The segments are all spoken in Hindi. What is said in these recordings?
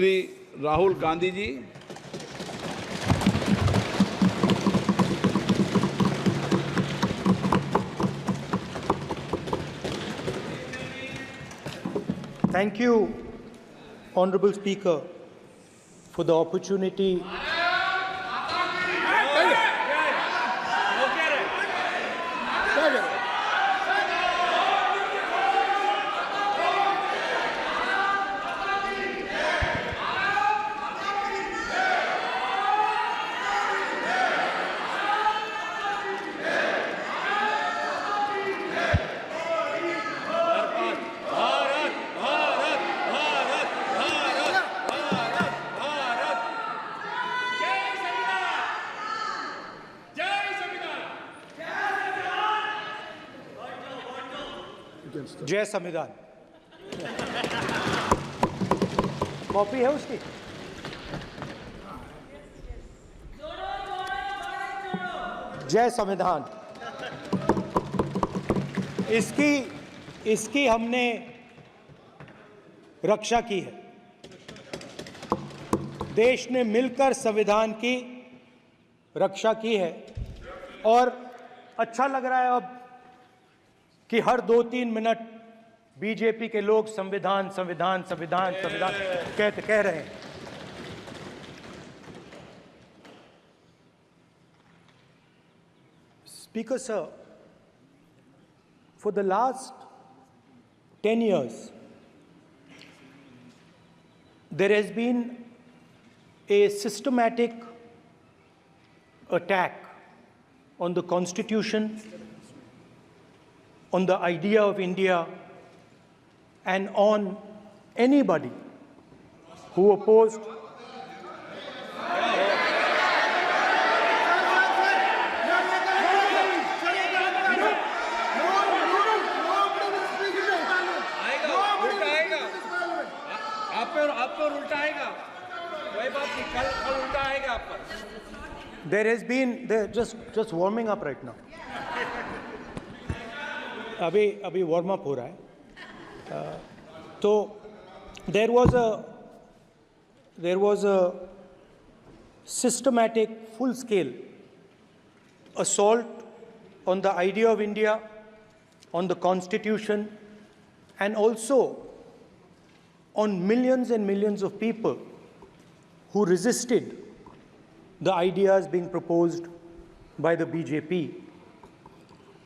Shri Rahul Gandhi ji. Thank you, Honorable Speaker, for the opportunity. जय संविधान। कॉपी है उसकी? जय संविधान। इसकी हमने रक्षा की है। देश ने मिलकर संविधान की रक्षा की है और अच्छा लग रहा है अब कि हर 2-3 मिनट बीजेपी के लोग संविधान संविधान संविधान संविधान कह रहे हैं। Speaker sir, for the last 10 years, there has been a systematic attack on the Constitution, on the idea of India, and on anybody who opposed There has been just warming up right now. अभी वार्म अप हो रहा है। तो there was a systematic, full-scale assault on the idea of India, on the Constitution, and also on millions and millions of people who resisted the ideas being proposed by the BJP,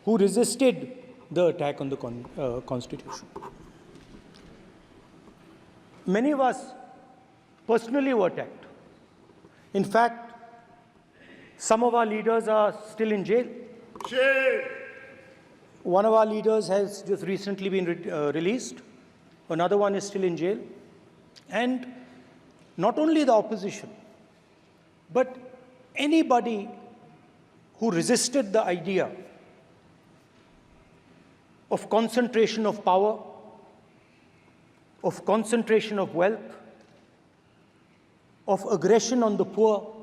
who resisted the attack on the Constitution. Many of us personally were attacked. In fact, some of our leaders are still in jail. One of our leaders has just recently been released. Another one is still in jail. And not only the opposition, but anybody who resisted the idea of concentration of power, of concentration of wealth, of aggression on the poor,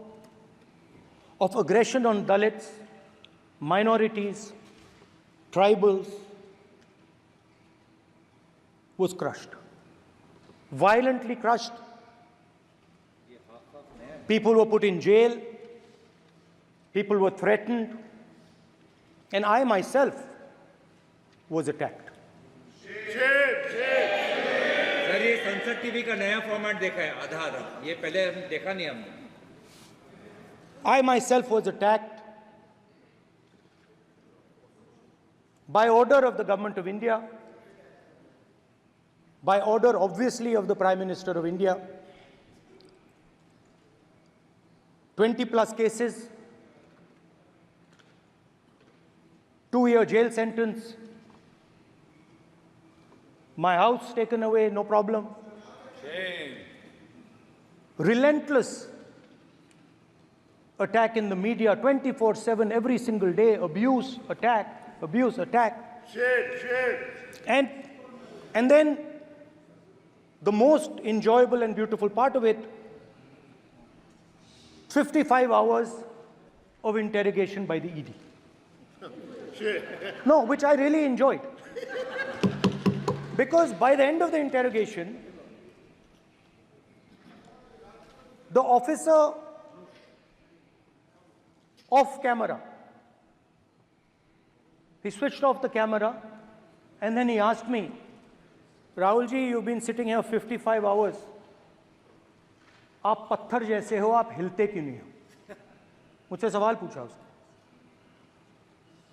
of aggression on Dalits, minorities, tribals, was crushed, violently crushed. People were put in jail, people were threatened, and I myself was attacked. Sir ये संसद टीवी का नया फॉर्मेट देखा है आधा, ये पहले देखा नहीं हमने। I myself was attacked by order of the government of India, by order obviously of the Prime Minister of India. 20+ cases, 2-year jail sentence, my house taken away, no problem. Shame. Relentless attack in the media, 24/7, every single day, abuse, attack, abuse, attack. Shame. And then the most enjoyable and beautiful part of it, 55 hours of interrogation by the ED. No, which I really enjoyed. Because by the end of the interrogation, the officer off camera, he switched off the camera and then he asked me, Rahul ji, you've been sitting here 55 hours. आप पत्थर जैसे हो, आप हिलते क्यों नहीं हो? मुझसे सवाल पूछा उसने.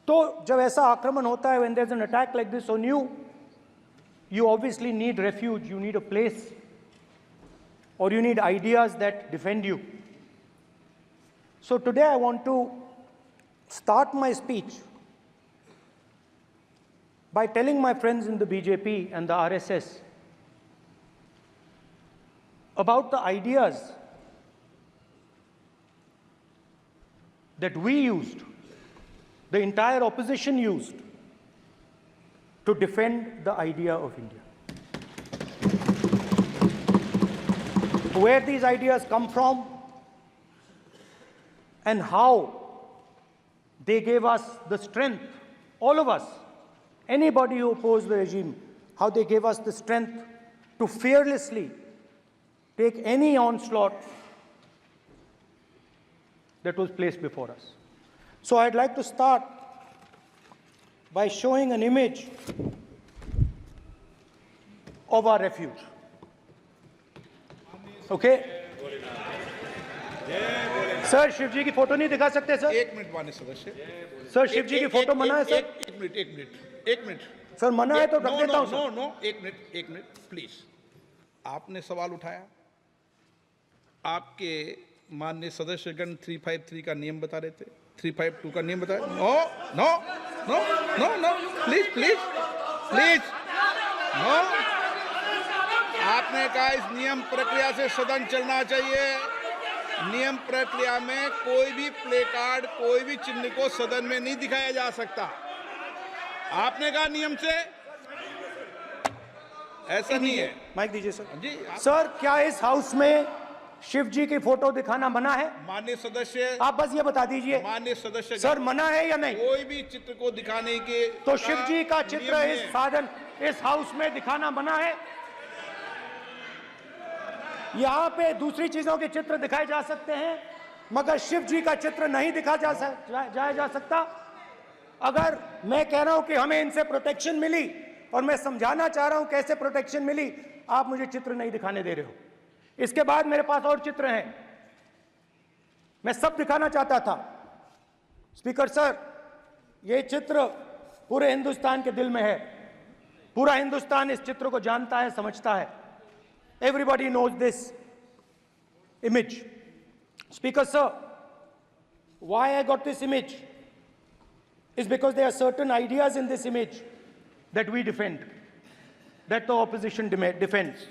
तो जब ऐसा आक्रमण होता है, when there's an attack like this on you, you obviously need refuge, you need a place, or you need ideas that defend you. So today I want to start my speech by telling my friends in the BJP and the RSS about the ideas that we used, the entire opposition used, to defend the idea of India. Where these ideas come from and how they gave us the strength, all of us, anybody who opposed the regime, how they gave us the strength to fearlessly take any onslaught that was placed before us. So I'd like to start by showing an image of our refuge. Okay? Sir Shiv ji की फोटो नहीं दिखा सकते सर? एक मिनट माननीय सदस्य. सर शिव जी की फोटो मना है सर? एक मिनट. सर मना है तो रख देता हूं सर. नो, एक मिनट प्लीज. आपने सवाल उठाया, आपके माननीय सदस्यगण 353 का नियम बता रहे थे, 352 का नियम बता रहे. No please no. आपने कहा इस नियम प्रक्रिया से सदन चलना चाहिए. नियम प्रक्रिया में कोई भी प्ले कार्ड, कोई भी चिन्ह को सदन में नहीं दिखाया जा सकता. आपने कहा नियम से, ऐसा नहीं है. माइक दीजिए सर. जी सर क्या इस हाउस में शिव जी की फोटो दिखाना मना है? माननीय सदस्य, आप बस ये बता दीजिए. माननीय सदस्य सर मना है या नहीं? कोई भी चित्र को दिखाने के तो शिव जी का चित्र नियम इस है. साधन, इस हाउस में दिखाना मना है? यहाँ पे दूसरी चीजों के चित्र दिखाए जा सकते हैं, मगर शिव जी का चित्र नहीं दिखा जाया जा सकता. अगर मैं कह रहा हूं कि हमें इनसे प्रोटेक्शन मिली और मैं समझाना चाह रहा हूं कैसे प्रोटेक्शन मिली, आप मुझे चित्र नहीं दिखाने दे रहे हो. इसके बाद मेरे पास और चित्र हैं, मैं सब दिखाना चाहता था. स्पीकर सर, ये चित्र पूरे हिंदुस्तान के दिल में है. पूरा हिंदुस्तान इस चित्र को जानता है, समझता है. Everybody knows this image. Speaker sir, why I got this image is because there are certain ideas in this image that we defend, that the opposition defends.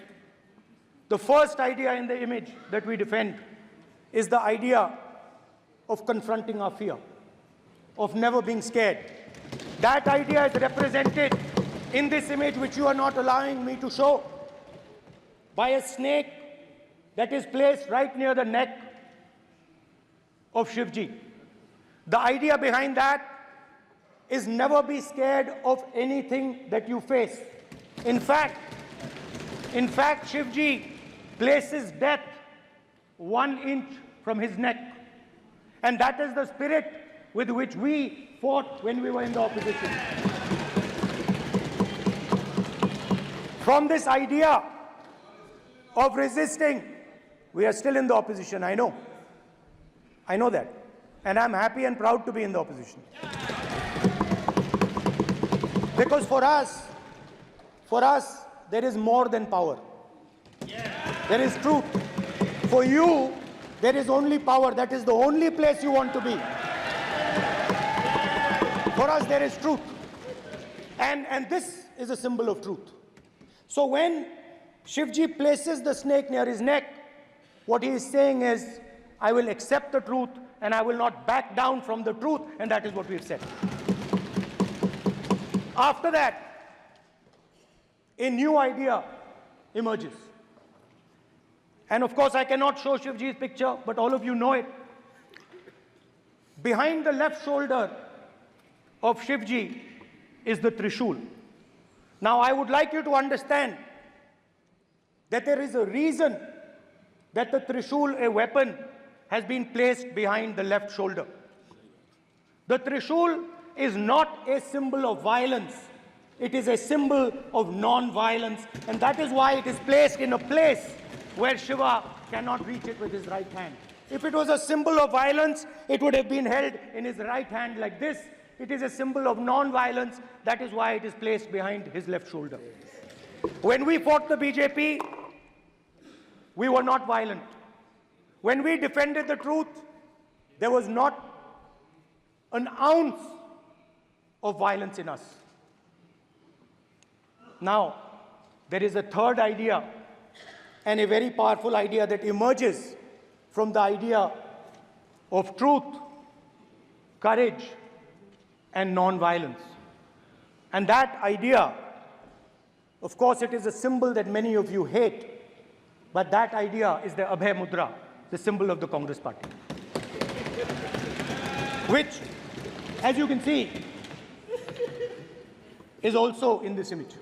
The first idea in the image that we defend is the idea of confronting our fear, of never being scared. That idea is represented in this image, which you are not allowing me to show, by a snake that is placed right near the neck of Shivji. The idea behind that is never be scared of anything that you face. In fact, Shivji places death 1 inch from his neck. And that is the spirit with which we fought when we were in the opposition. From this idea of resisting, we are still in the opposition, I know. I know that. And I'm happy and proud to be in the opposition. Because for us, there is more than power. There is truth. For you, there is only power. That is the only place you want to be. For us, there is truth. And this is a symbol of truth. So when Shivji places the snake near his neck, what he is saying is, I will accept the truth and I will not back down from the truth, and that is what we've said. After that, a new idea emerges. And of course, I cannot show Shivji's picture, but all of you know it. Behind the left shoulder of Shivji is the Trishul. Now, I would like you to understand that there is a reason that the Trishul, a weapon, has been placed behind the left shoulder. The Trishul is not a symbol of violence. It is a symbol of non-violence, and that is why it is placed in a place where Shiva cannot reach it with his right hand. If it was a symbol of violence, it would have been held in his right hand like this. It is a symbol of non-violence. That is why it is placed behind his left shoulder. When we fought the BJP, we were not violent. When we defended the truth, there was not an ounce of violence in us. Now, there is a third idea, and a very powerful idea that emerges from the idea of truth, courage, and non-violence. And that idea, of course, it is a symbol that many of you hate, but that idea is the Abhay Mudra, the symbol of the Congress Party, which, as you can see, is also in this image.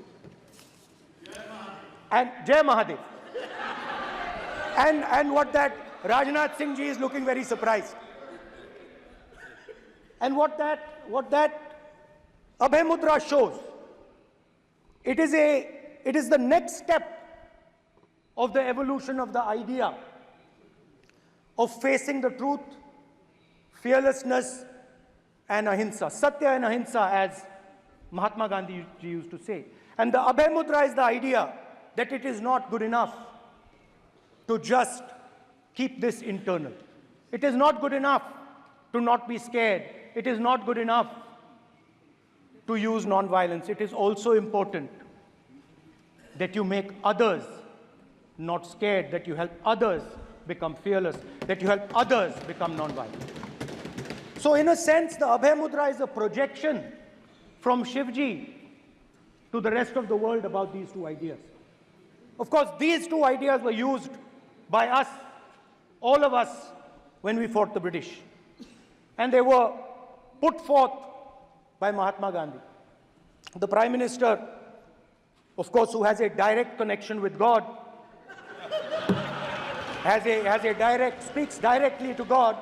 And Jai Mahadev. And what that Rajnath Singh ji is looking very surprised. And what that Abhay Mudra shows, it is the next step of the evolution of the idea of facing the truth, fearlessness, and ahimsa. Satya and ahimsa, as Mahatma Gandhi used to say. And the Abhay Mudra is the idea that it is not good enough to just keep this internal. It is not good enough to not be scared. It is not good enough to use non-violence. It is also important that you make others not scared, that you help others become fearless, that you help others become non-violent. So in a sense, the Abhay Mudra is a projection from Shivji to the rest of the world about these two ideas. Of course, these two ideas were used by us, all of us, when we fought the British. And they were put forth by Mahatma Gandhi. The Prime Minister, of course, who has a direct connection with God, speaks directly to God.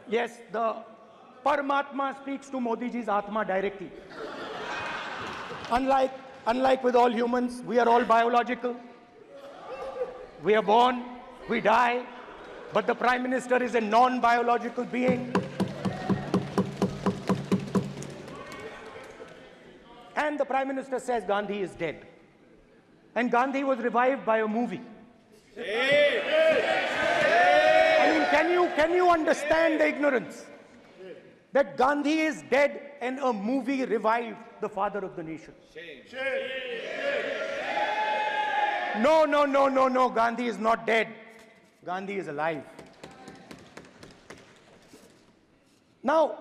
Yes, the Paramatma speaks to Modi ji's Atma directly. Unlike with all humans, we are all biological. We are born, we die, but the Prime Minister is a non-biological being. And the Prime Minister says Gandhi is dead. And Gandhi was revived by a movie. I mean, can you understand the ignorance? That Gandhi is dead and a movie revived the father of the nation. No, Gandhi is not dead. Gandhi is alive. Now,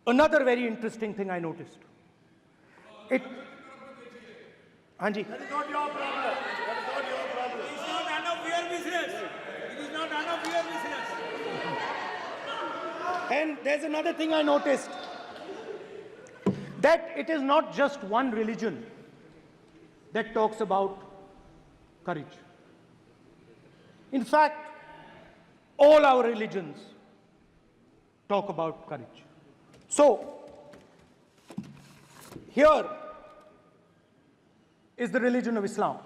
another very interesting thing I noticed. Hanji. That is not your problem. That is not your problem. It is not none of your business. It is not none of your business. And there's another thing I noticed. That it is not just one religion that talks about courage. In fact, all our religions talk about courage. So, here is the religion of Islam.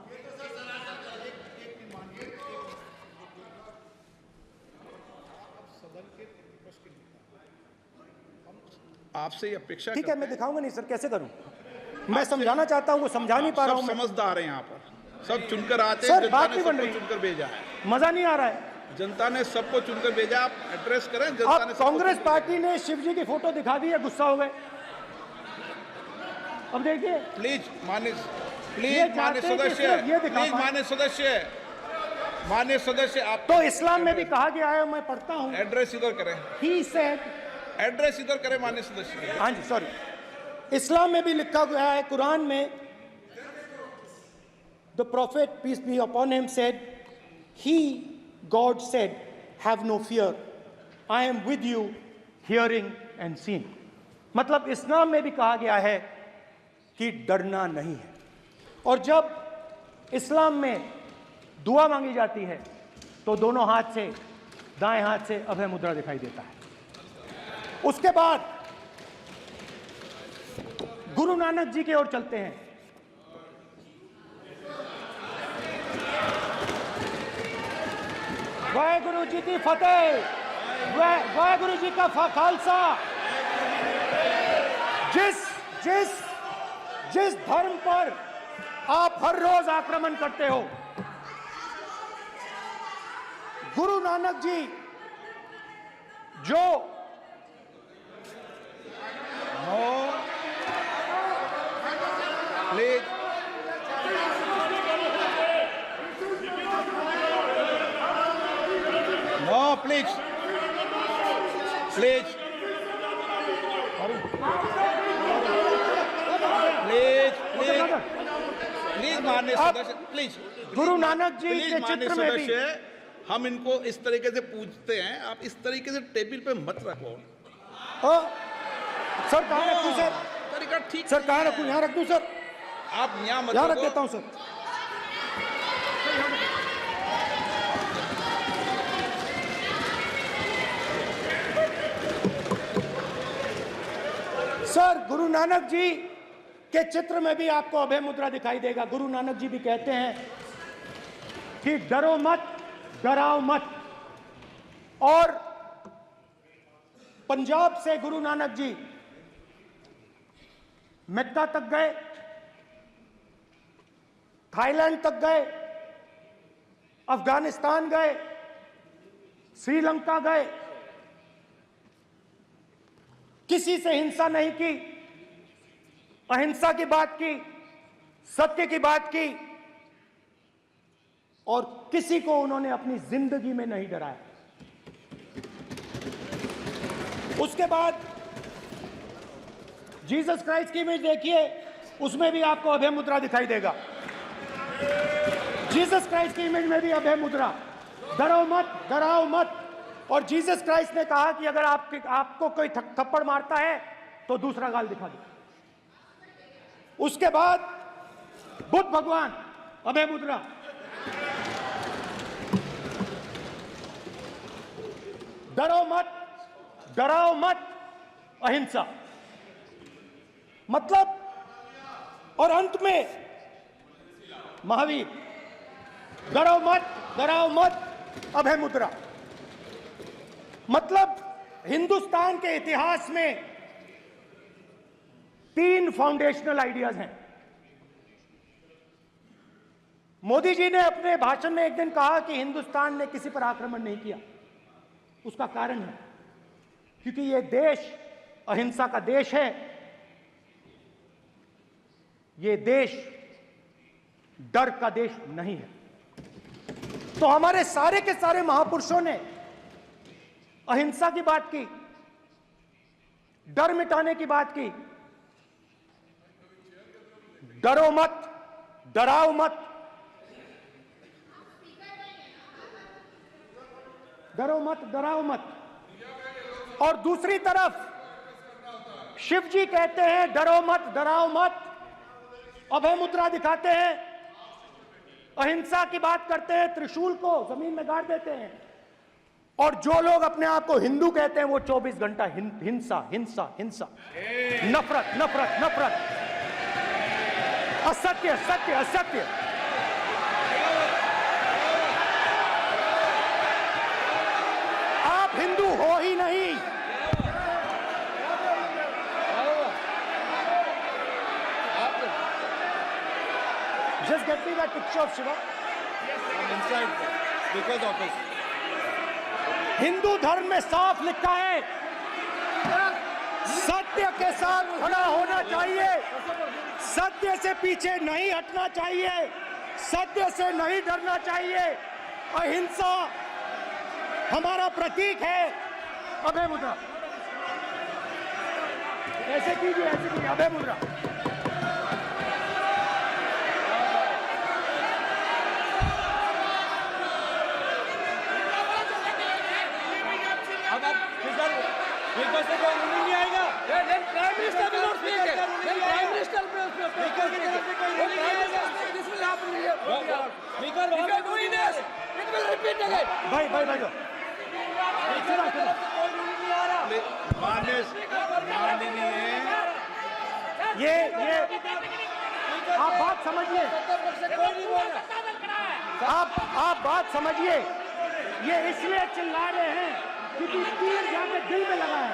आपसे ये अपेक्षा ठीक है, मैं दिखाऊंगा नहीं सर, कैसे करूं? मैं समझाना चाहता हूं, वो समझा नहीं पा रहा हूं। सब समझदार हैं यहाँ पर, सब चुनकर आते सर, हैं, जनता बात ने नहीं बन सबको रही। चुनकर भेजा है। मजा नहीं आ रहा है। जनता ने सबको चुनकर भेजा, आप एड्रेस करें। जनता अब ने सबको कांग्रेस चुनकर पार्टी ने शिवजी की फोटो दिखा दी है, गुस्सा हो गए। अब देखिए, प्लीज मान्य ये मान्य चाहते हैं कि सदस्य, सिर्फ ये दिखा प्लीज पाएं। मान्य सदस्य आप तो इस्लाम में भी कहा गया है, मैं पढ़ता हूं। एड्रेस इधर करें, He said, एड्रेस इधर करें मान्य सदस्य। हाँ जी, सॉरी, इस्लाम में भी लिखा गया है, कुरान में, the prophet, peace be upon him, said, he, God said, have no fear, I am with you, hearing and seeing. मतलब इस्लाम में भी कहा गया है कि डरना नहीं है। और जब इस्लाम में दुआ मांगी जाती है तो दोनों हाथ से, दाएं हाथ से अभय मुद्रा दिखाई देता है। उसके बाद गुरु नानक जी की ओर चलते हैं। वाहेगुरु जी की फतेह, वाहेगुरु जी का खालसा। जिस धर्म पर आप हर रोज आक्रमण करते हो, गुरु नानक जी जो please no, please please please please please माननीय सदस्य, please Guru Nanak ji please के माननीय चित्र में भी सदस्य, हम इनको इस तरीके से पूछते हैं, आप इस तरीके से टेबल पे मत रखो। सर कहाँ रखूं सर? तरीका ठीक सर कहाँ नहीं रखूं? है। यहाँ रख दूं सर? आप यहाँ मत यहाँ रख रखो। देता हूं सर। सर गुरु नानक जी के चित्र में भी आपको अभय मुद्रा दिखाई देगा। गुरु नानक जी भी कहते हैं कि डरो मत, डराओ मत। और पंजाब से गुरु नानक जी मक्का तक गए, थाईलैंड तक गए, अफगानिस्तान गए, श्रीलंका गए, किसी से हिंसा नहीं की, अहिंसा की बात की, सत्य की बात की, और किसी को उन्होंने अपनी जिंदगी में नहीं डराया। उसके बाद जीसस क्राइस्ट की इमेज देखिए, उसमें भी आपको अभय मुद्रा दिखाई देगा। जीसस क्राइस्ट की इमेज में भी अभय मुद्रा, डरो मत, डराओ मत। और जीसस क्राइस्ट ने कहा कि अगर आपको कोई थप्पड़ मारता है तो दूसरा गाल दिखा दो। उसके बाद बुद्ध भगवान, अभय मुद्रा। डरो मत, डराओ मत, अहिंसा। मतलब, और अंत में महावीर, डरो मत, डराओ मत, अभय मुद्रा। मतलब हिंदुस्तान के इतिहास में 3 फाउंडेशनल आइडियाज हैं। मोदी जी ने अपने भाषण में एक दिन कहा कि हिंदुस्तान ने किसी पर आक्रमण नहीं किया। उसका कारण है क्योंकि यह देश अहिंसा का देश है। यह देश डर का देश नहीं है। तो हमारे सारे के सारे महापुरुषों ने अहिंसा की बात की, डर मिटाने की बात की। डरो मत, डराओ मत, डरो मत, डराओ मत। और दूसरी तरफ शिव जी कहते हैं डरो मत, डराओ मत, अभय मुद्रा दिखाते हैं, अहिंसा की बात करते हैं, त्रिशूल को जमीन में गाड़ देते हैं। और जो लोग अपने आप को हिंदू कहते हैं वो 24 घंटा हिंसा, हिंसा, हिंसा, नफरत, नफरत, नफरत, असत्य, सत्य, असत्य। आप हिंदू हो ही नहीं। Just get me that picture of Shiva. inside because of his Hindu धर्म में साफ लिखा है, सत्य के साथ खड़ा होना चाहिए, सत्य से पीछे नहीं हटना चाहिए, सत्य से नहीं डरना चाहिए। अहिंसा हमारा प्रतीक है। अभय मुद्रा ऐसे कीजिए, ऐसे कीजिए, अभय मुद्रा। अब फिर बस नहीं आएगा। Then Prime Minister will not speak. Then Prime Minister will speak. भाई बैठो। माननीय ये आप बात समझिए, आप बात समझिए। ये इसलिए चिल्ला रहे हैं क्योंकि तीर जाके दिल में लगा है,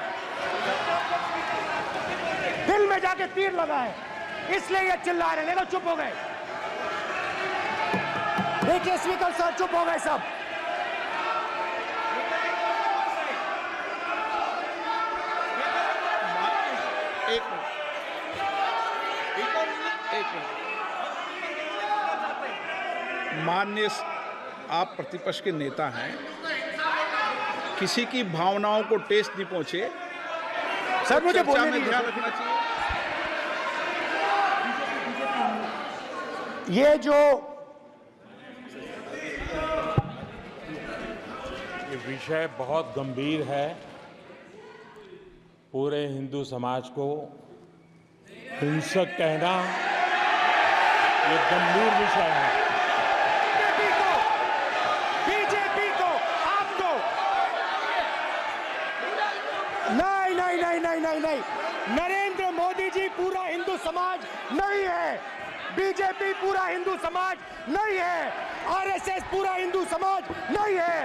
दिल में जाके तीर लगा है, इसलिए ये चिल्ला रहे हैं। देखो चुप हो गए, देखिए स्पीकर सर चुप हो गए सब। एक मिनट। माननीय आप प्रतिपक्ष के नेता हैं, किसी की भावनाओं को ठेस नहीं पहुंचे, सर मुझे चर्चा बोलने में दीजिए। ध्यान रखना चाहिए। ये विषय बहुत गंभीर है, पूरे हिंदू समाज को हिंसक कहना ये गंभीर विषय है। बीजेपी को आपको नहीं, नरेंद्र मोदी जी पूरा हिंदू समाज नहीं है, बीजेपी पूरा हिंदू समाज नहीं है, आरएसएस पूरा हिंदू समाज नहीं है।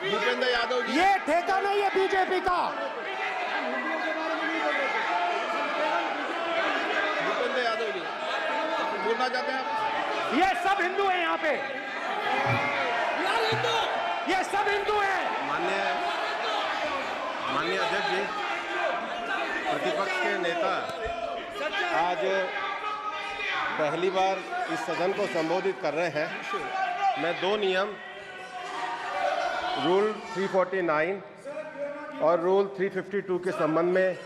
भूपेंद्र यादव जी, ये ठेका नहीं है बीजेपी का। भूपेंद्र यादव जी बोलना चाहते हैं आप? ये सब हिंदू हैं यहाँ पे, ये सब हिंदू हैं। माननीय अध्यक्ष जी, प्रतिपक्ष के नेता आज पहली बार इस सदन को संबोधित कर रहे हैं। मैं दो नियम रूल 349 और रूल 352 के संबंध में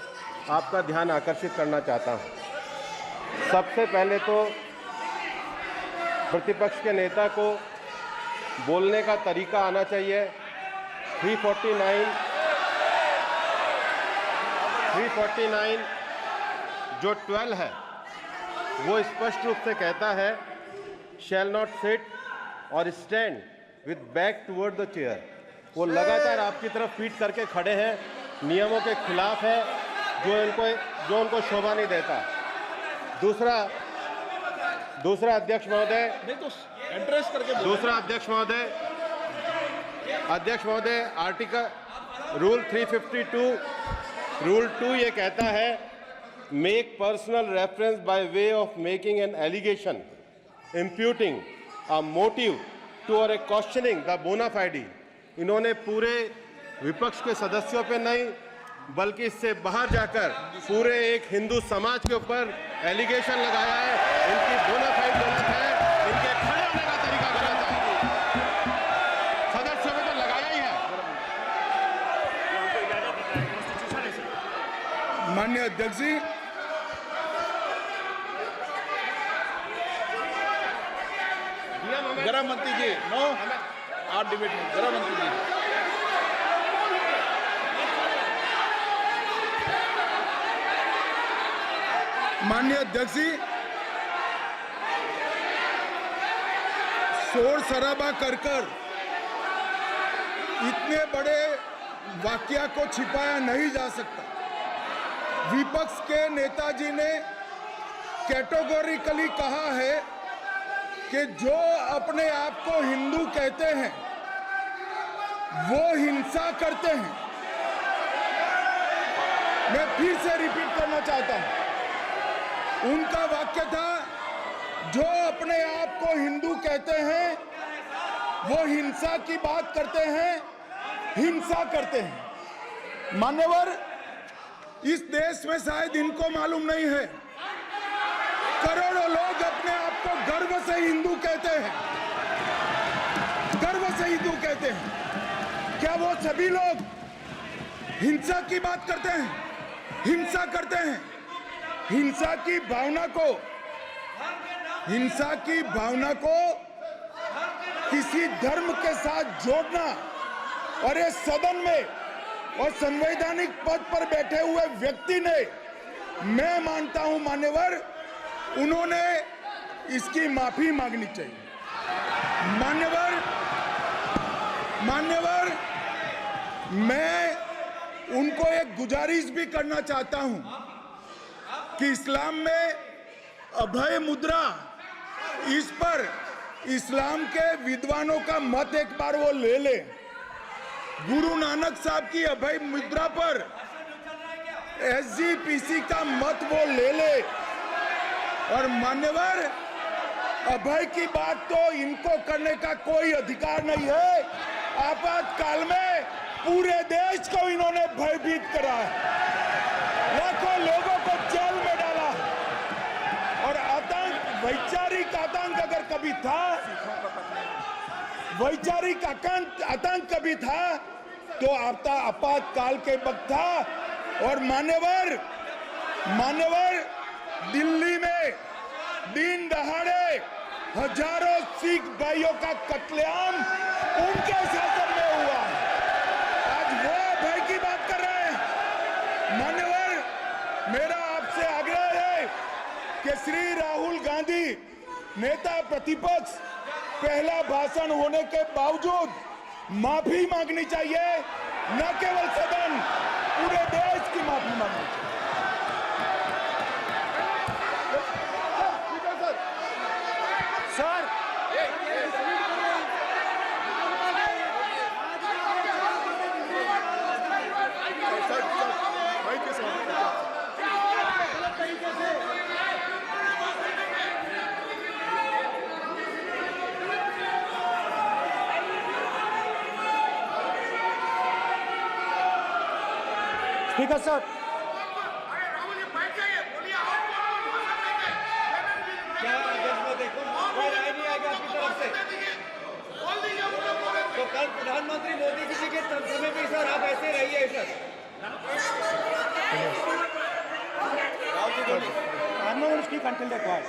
आपका ध्यान आकर्षित करना चाहता हूं। सबसे पहले तो प्रतिपक्ष के नेता को बोलने का तरीका आना चाहिए। 349 जो 12 है वो स्पष्ट रूप से कहता है शैल नॉट सिट और stand with back toward the chair. वो लगातार आपकी तरफ पीठ करके खड़े हैं, नियमों के खिलाफ है, जो उनको शोभा नहीं देता। दूसरा अध्यक्ष महोदय, नहीं तो एड्रेस करके बोलो। दूसरा अध्यक्ष महोदय आर्टिकल रूल 352 रूल 2 ये कहता है make personal reference by way of making an allegation imputing a motive to और ए क्वेश्चनिंग द बोना फाइडी। इन्होंने पूरे विपक्ष के सदस्यों पे नहीं बल्कि इससे बाहर जाकर पूरे एक हिंदू समाज के ऊपर एलिगेशन लगाया है। इनकी बोना फाइड गलत है, इनके खड़े होने का तरीका गलत है। सदस्यों में तो लगाया ही है। माननीय अध्यक्ष जी, गृह मंत्री जी, नो आप डिबेट में गृह मंत्री जी। माननीय अध्यक्ष जी, शोर शराबा कर इतने बड़े वाकया को छिपाया नहीं जा सकता। विपक्ष के नेताजी ने कैटेगोरिकली कहा है कि जो अपने आप को हिंदू कहते हैं वो हिंसा करते हैं। मैं फिर से रिपीट करना चाहता हूं, उनका वाक्य था जो अपने आप को हिंदू कहते हैं वो हिंसा की बात करते हैं, हिंसा करते हैं। मान्यवर, इस देश में शायद इनको मालूम नहीं है, करोड़ों लोग अपने आप को गर्व से हिंदू कहते हैं, गर्व से हिंदू कहते हैं। क्या वो सभी लोग हिंसा की बात करते हैं, हिंसा करते हैं? हिंसा की भावना को किसी धर्म के साथ जोड़ना, और ये सदन में और संवैधानिक पद पर बैठे हुए व्यक्ति ने, मैं मानता हूं मान्यवर, उन्होंने इसकी माफी मांगनी चाहिए। मान्यवर, मैं उनको एक गुजारिश भी करना चाहता हूं कि इस्लाम में अभय मुद्रा, इस पर इस्लाम के विद्वानों का मत एक बार वो ले ले। गुरु नानक साहब की अभय मुद्रा पर SGPC का मत वो ले ले। और मान्यवर, अभय की बात तो इनको करने का कोई अधिकार नहीं है। आपातकाल में पूरे देश को इन्होंने भयभीत करा है, लाखों लोगों को जेल में डाला, और आतंक, वैचारिक आतंक अगर कभी था, वैचारिक आतंक कभी था तो आपातकाल के वक्त था। और मान्यवर, दिल्ली में दिन दहाड़े हजारों सिख भाइयों का कत्लेआम उनके शासन में हुआ। आज वो भय की बात कर रहे हैं। मान्यवर, मेरा आपसे आग्रह है कि श्री राहुल गांधी, नेता प्रतिपक्ष, पहला भाषण होने के बावजूद माफी मांगनी चाहिए। न केवल सदन, पूरे देश की माफी मांगनी चाहिए। सर, स्पीकर सर, तो कल प्रधानमंत्री मोदी जी के समय भी सर आप ऐसे रहिए sir. I'm not going to speak until they're quiet.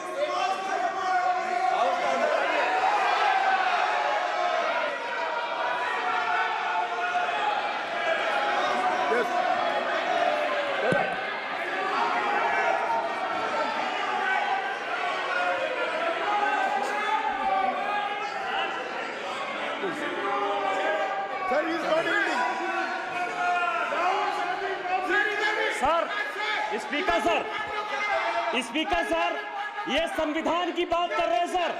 Speaker sir, ये संविधान की बात कर रहे हैं सर,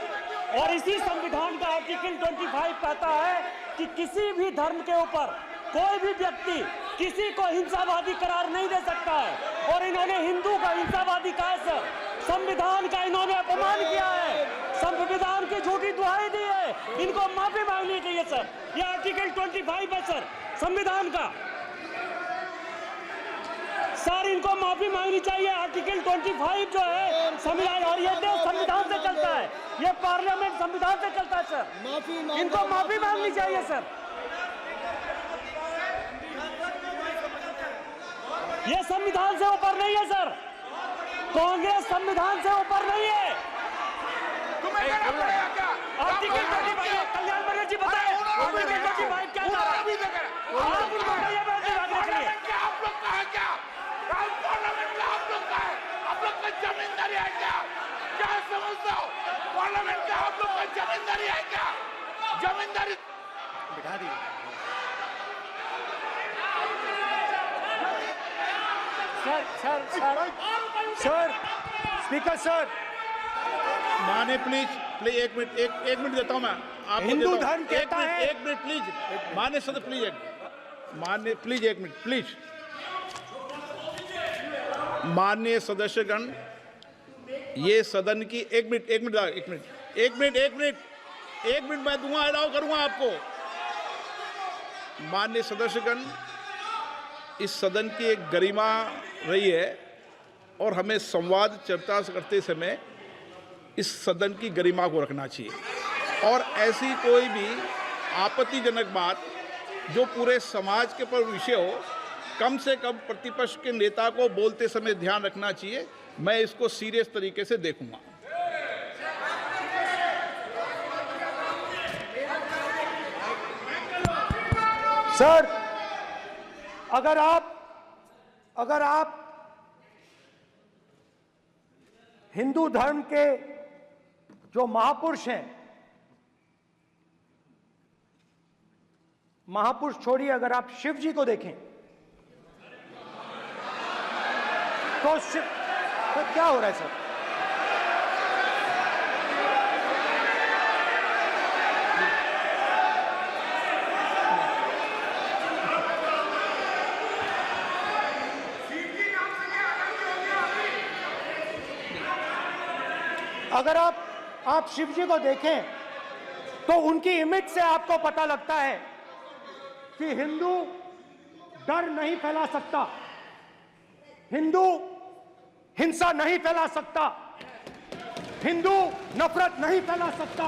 और इसी संविधान का आर्टिकल 25 कहता है कि किसी भी धर्म के ऊपर कोई भी व्यक्ति किसी को हिंसावादी करार नहीं दे सकता है। और इन्होंने हिंदू का हिंसावादी कहा है सर। संविधान का इन्होंने अपमान किया है, संविधान की झूठी दुहाई दी है। इनको माफी मांगनी चाहिए सर। ये आर्टिकल 25 है सर संविधान का। सर, इनको माफी मांगनी चाहिए। आर्टिकल 25 जो है संविधान, और ये देश संविधान से चलता है, ये पार्लियामेंट संविधान से चलता है सर। इनको माफी मांगनी चाहिए सर। ये संविधान से ऊपर नहीं है सर। कांग्रेस संविधान से ऊपर नहीं है। आर्टिकल 25, कल्याण बनर्जी बताए आर्टिकल 25 क्या था? आप उनको कहिए आप लोग का है क्या? पार्लियामेंट का आप लोग का है? आप लोग का जमींदारी है क्या? क्या समझते हो? पार्लियामेंट का आप लोग का जमींदारी है क्या? जमींदारी बिठा दी। सर, स्पीकर सर, माने प्लीज एक मिनट देता हूं मैं आपको। हिंदू धर्म कहता है। एक मिनट प्लीज, माने सदस्य प्लीज, मान्य प्लीज एक मिनट प्लीज। माननीय सदस्यगण, ये सदन की एक मिनट मैं दूंगा, अलाउ करूंगा आपको। माननीय सदस्यगण, इस सदन की एक गरिमा रही है और हमें संवाद चर्चा करते समय इस सदन की गरिमा को रखना चाहिए। और ऐसी कोई भी आपत्तिजनक बात जो पूरे समाज के पर विषय हो, कम से कम प्रतिपक्ष के नेता को बोलते समय ध्यान रखना चाहिए। मैं इसको सीरियस तरीके से देखूंगा। सर, अगर आप हिंदू धर्म के जो महापुरुष हैं, महापुरुष छोड़िए, अगर आप शिव जी को देखें तो क्या हो रहा है सर? अगर आप शिव जी को देखें तो उनकी इमेज से आपको पता लगता है कि हिंदू डर नहीं फैला सकता, हिंदू हिंसा नहीं फैला सकता, हिंदू नफरत नहीं फैला सकता।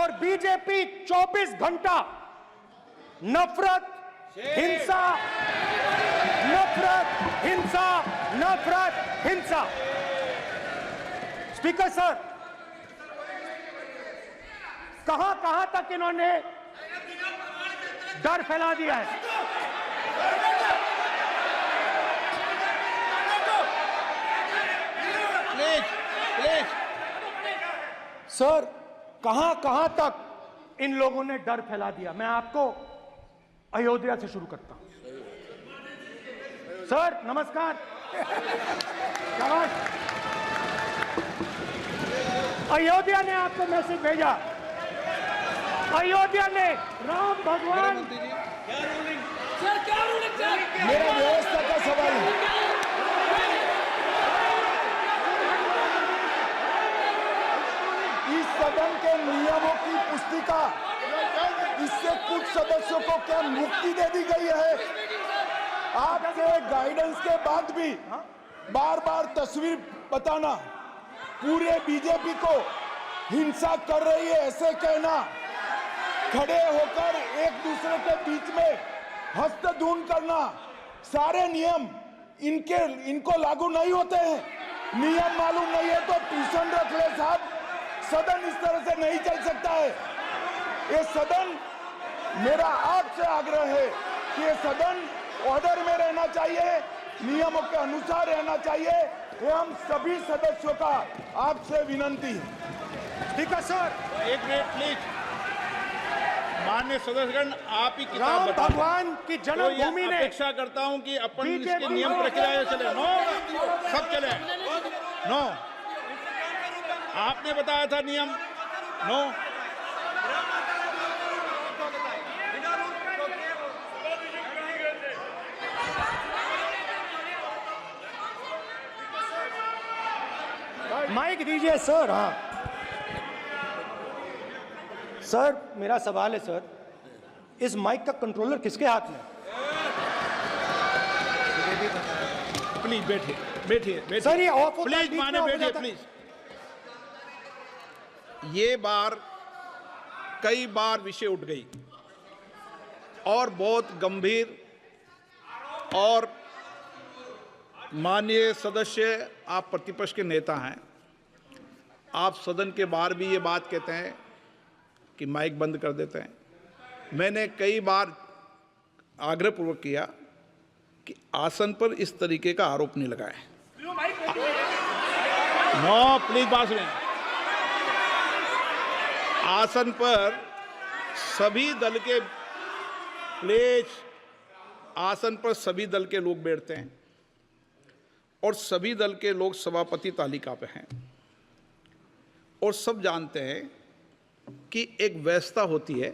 और बीजेपी 24 घंटा नफरत, हिंसा, नफरत, हिंसा, नफरत, हिंसा। स्पीकर सर, कहां तक इन्होंने डर फैला दिया है? प्लीज सर, कहां तक इन लोगों ने डर फैला दिया? मैं आपको अयोध्या से शुरू करता हूं। सर नमस्कार। अयोध्या ने आपको मैसेज भेजा, अयोध्या ने राम भगवान। मेरा व्यवस्था का सवाल है। इस सदन के नियमों की पुस्तिका, इससे कुछ सदस्यों को क्या मुक्ति दे दी गई है? आपके गाइडेंस के बाद भी बार बार तस्वीर बताना, पूरे बीजेपी को हिंसा कर रही है ऐसे कहना, खड़े होकर एक दूसरे के बीच में हस्तधून करना, सारे नियम इनको लागू नहीं होते हैं। नियम मालूम नहीं है तो ट्यूशन रख ले साहब, सदन इस तरह से नहीं चल सकता है। ये सदन, मेरा आपसे आग्रह है कि ये सदन ऑर्डर में रहना चाहिए, नियमों के अनुसार रहना चाहिए। ये हम सभी सदस्यों का आपसे विनंती है। ठीक है सर, एक मिनट प्लीज। माननीय सदस्यगण, आप ही किताब राम बताओ। भगवान की जन्मभूमि तो ने अपेक्षा करता हूं कि अपन बीजेपी इसके नियम प्रक्रिया चले। नो, सब चले। नो, आपने बताया था नियम। नो, माइक दीजिए सर। हाँ सर, मेरा सवाल है सर, इस माइक का कंट्रोलर किसके हाथ में? प्लीज बैठिए बैठिए सर, ये ऑफ होता है, प्लीज, बीच में माने ऑफ हो बैठिए जाता है। प्लीज। ये बार कई बार विषय उठ गई और बहुत गंभीर, और माननीय सदस्य, आप प्रतिपक्ष के नेता हैं, आप सदन के बाहर भी ये बात कहते हैं कि माइक बंद कर देते हैं। मैंने कई बार आग्रहपूर्वक किया कि आसन पर इस तरीके का आरोप नहीं लगाएं। नो, प्लीज बात सुनिए। आसन पर सभी दल के, प्लीज, आसन पर सभी दल के लोग बैठते हैं और सभी दल के लोग सभापति तालिका पे हैं, और सब जानते हैं कि एक व्यवस्था होती है,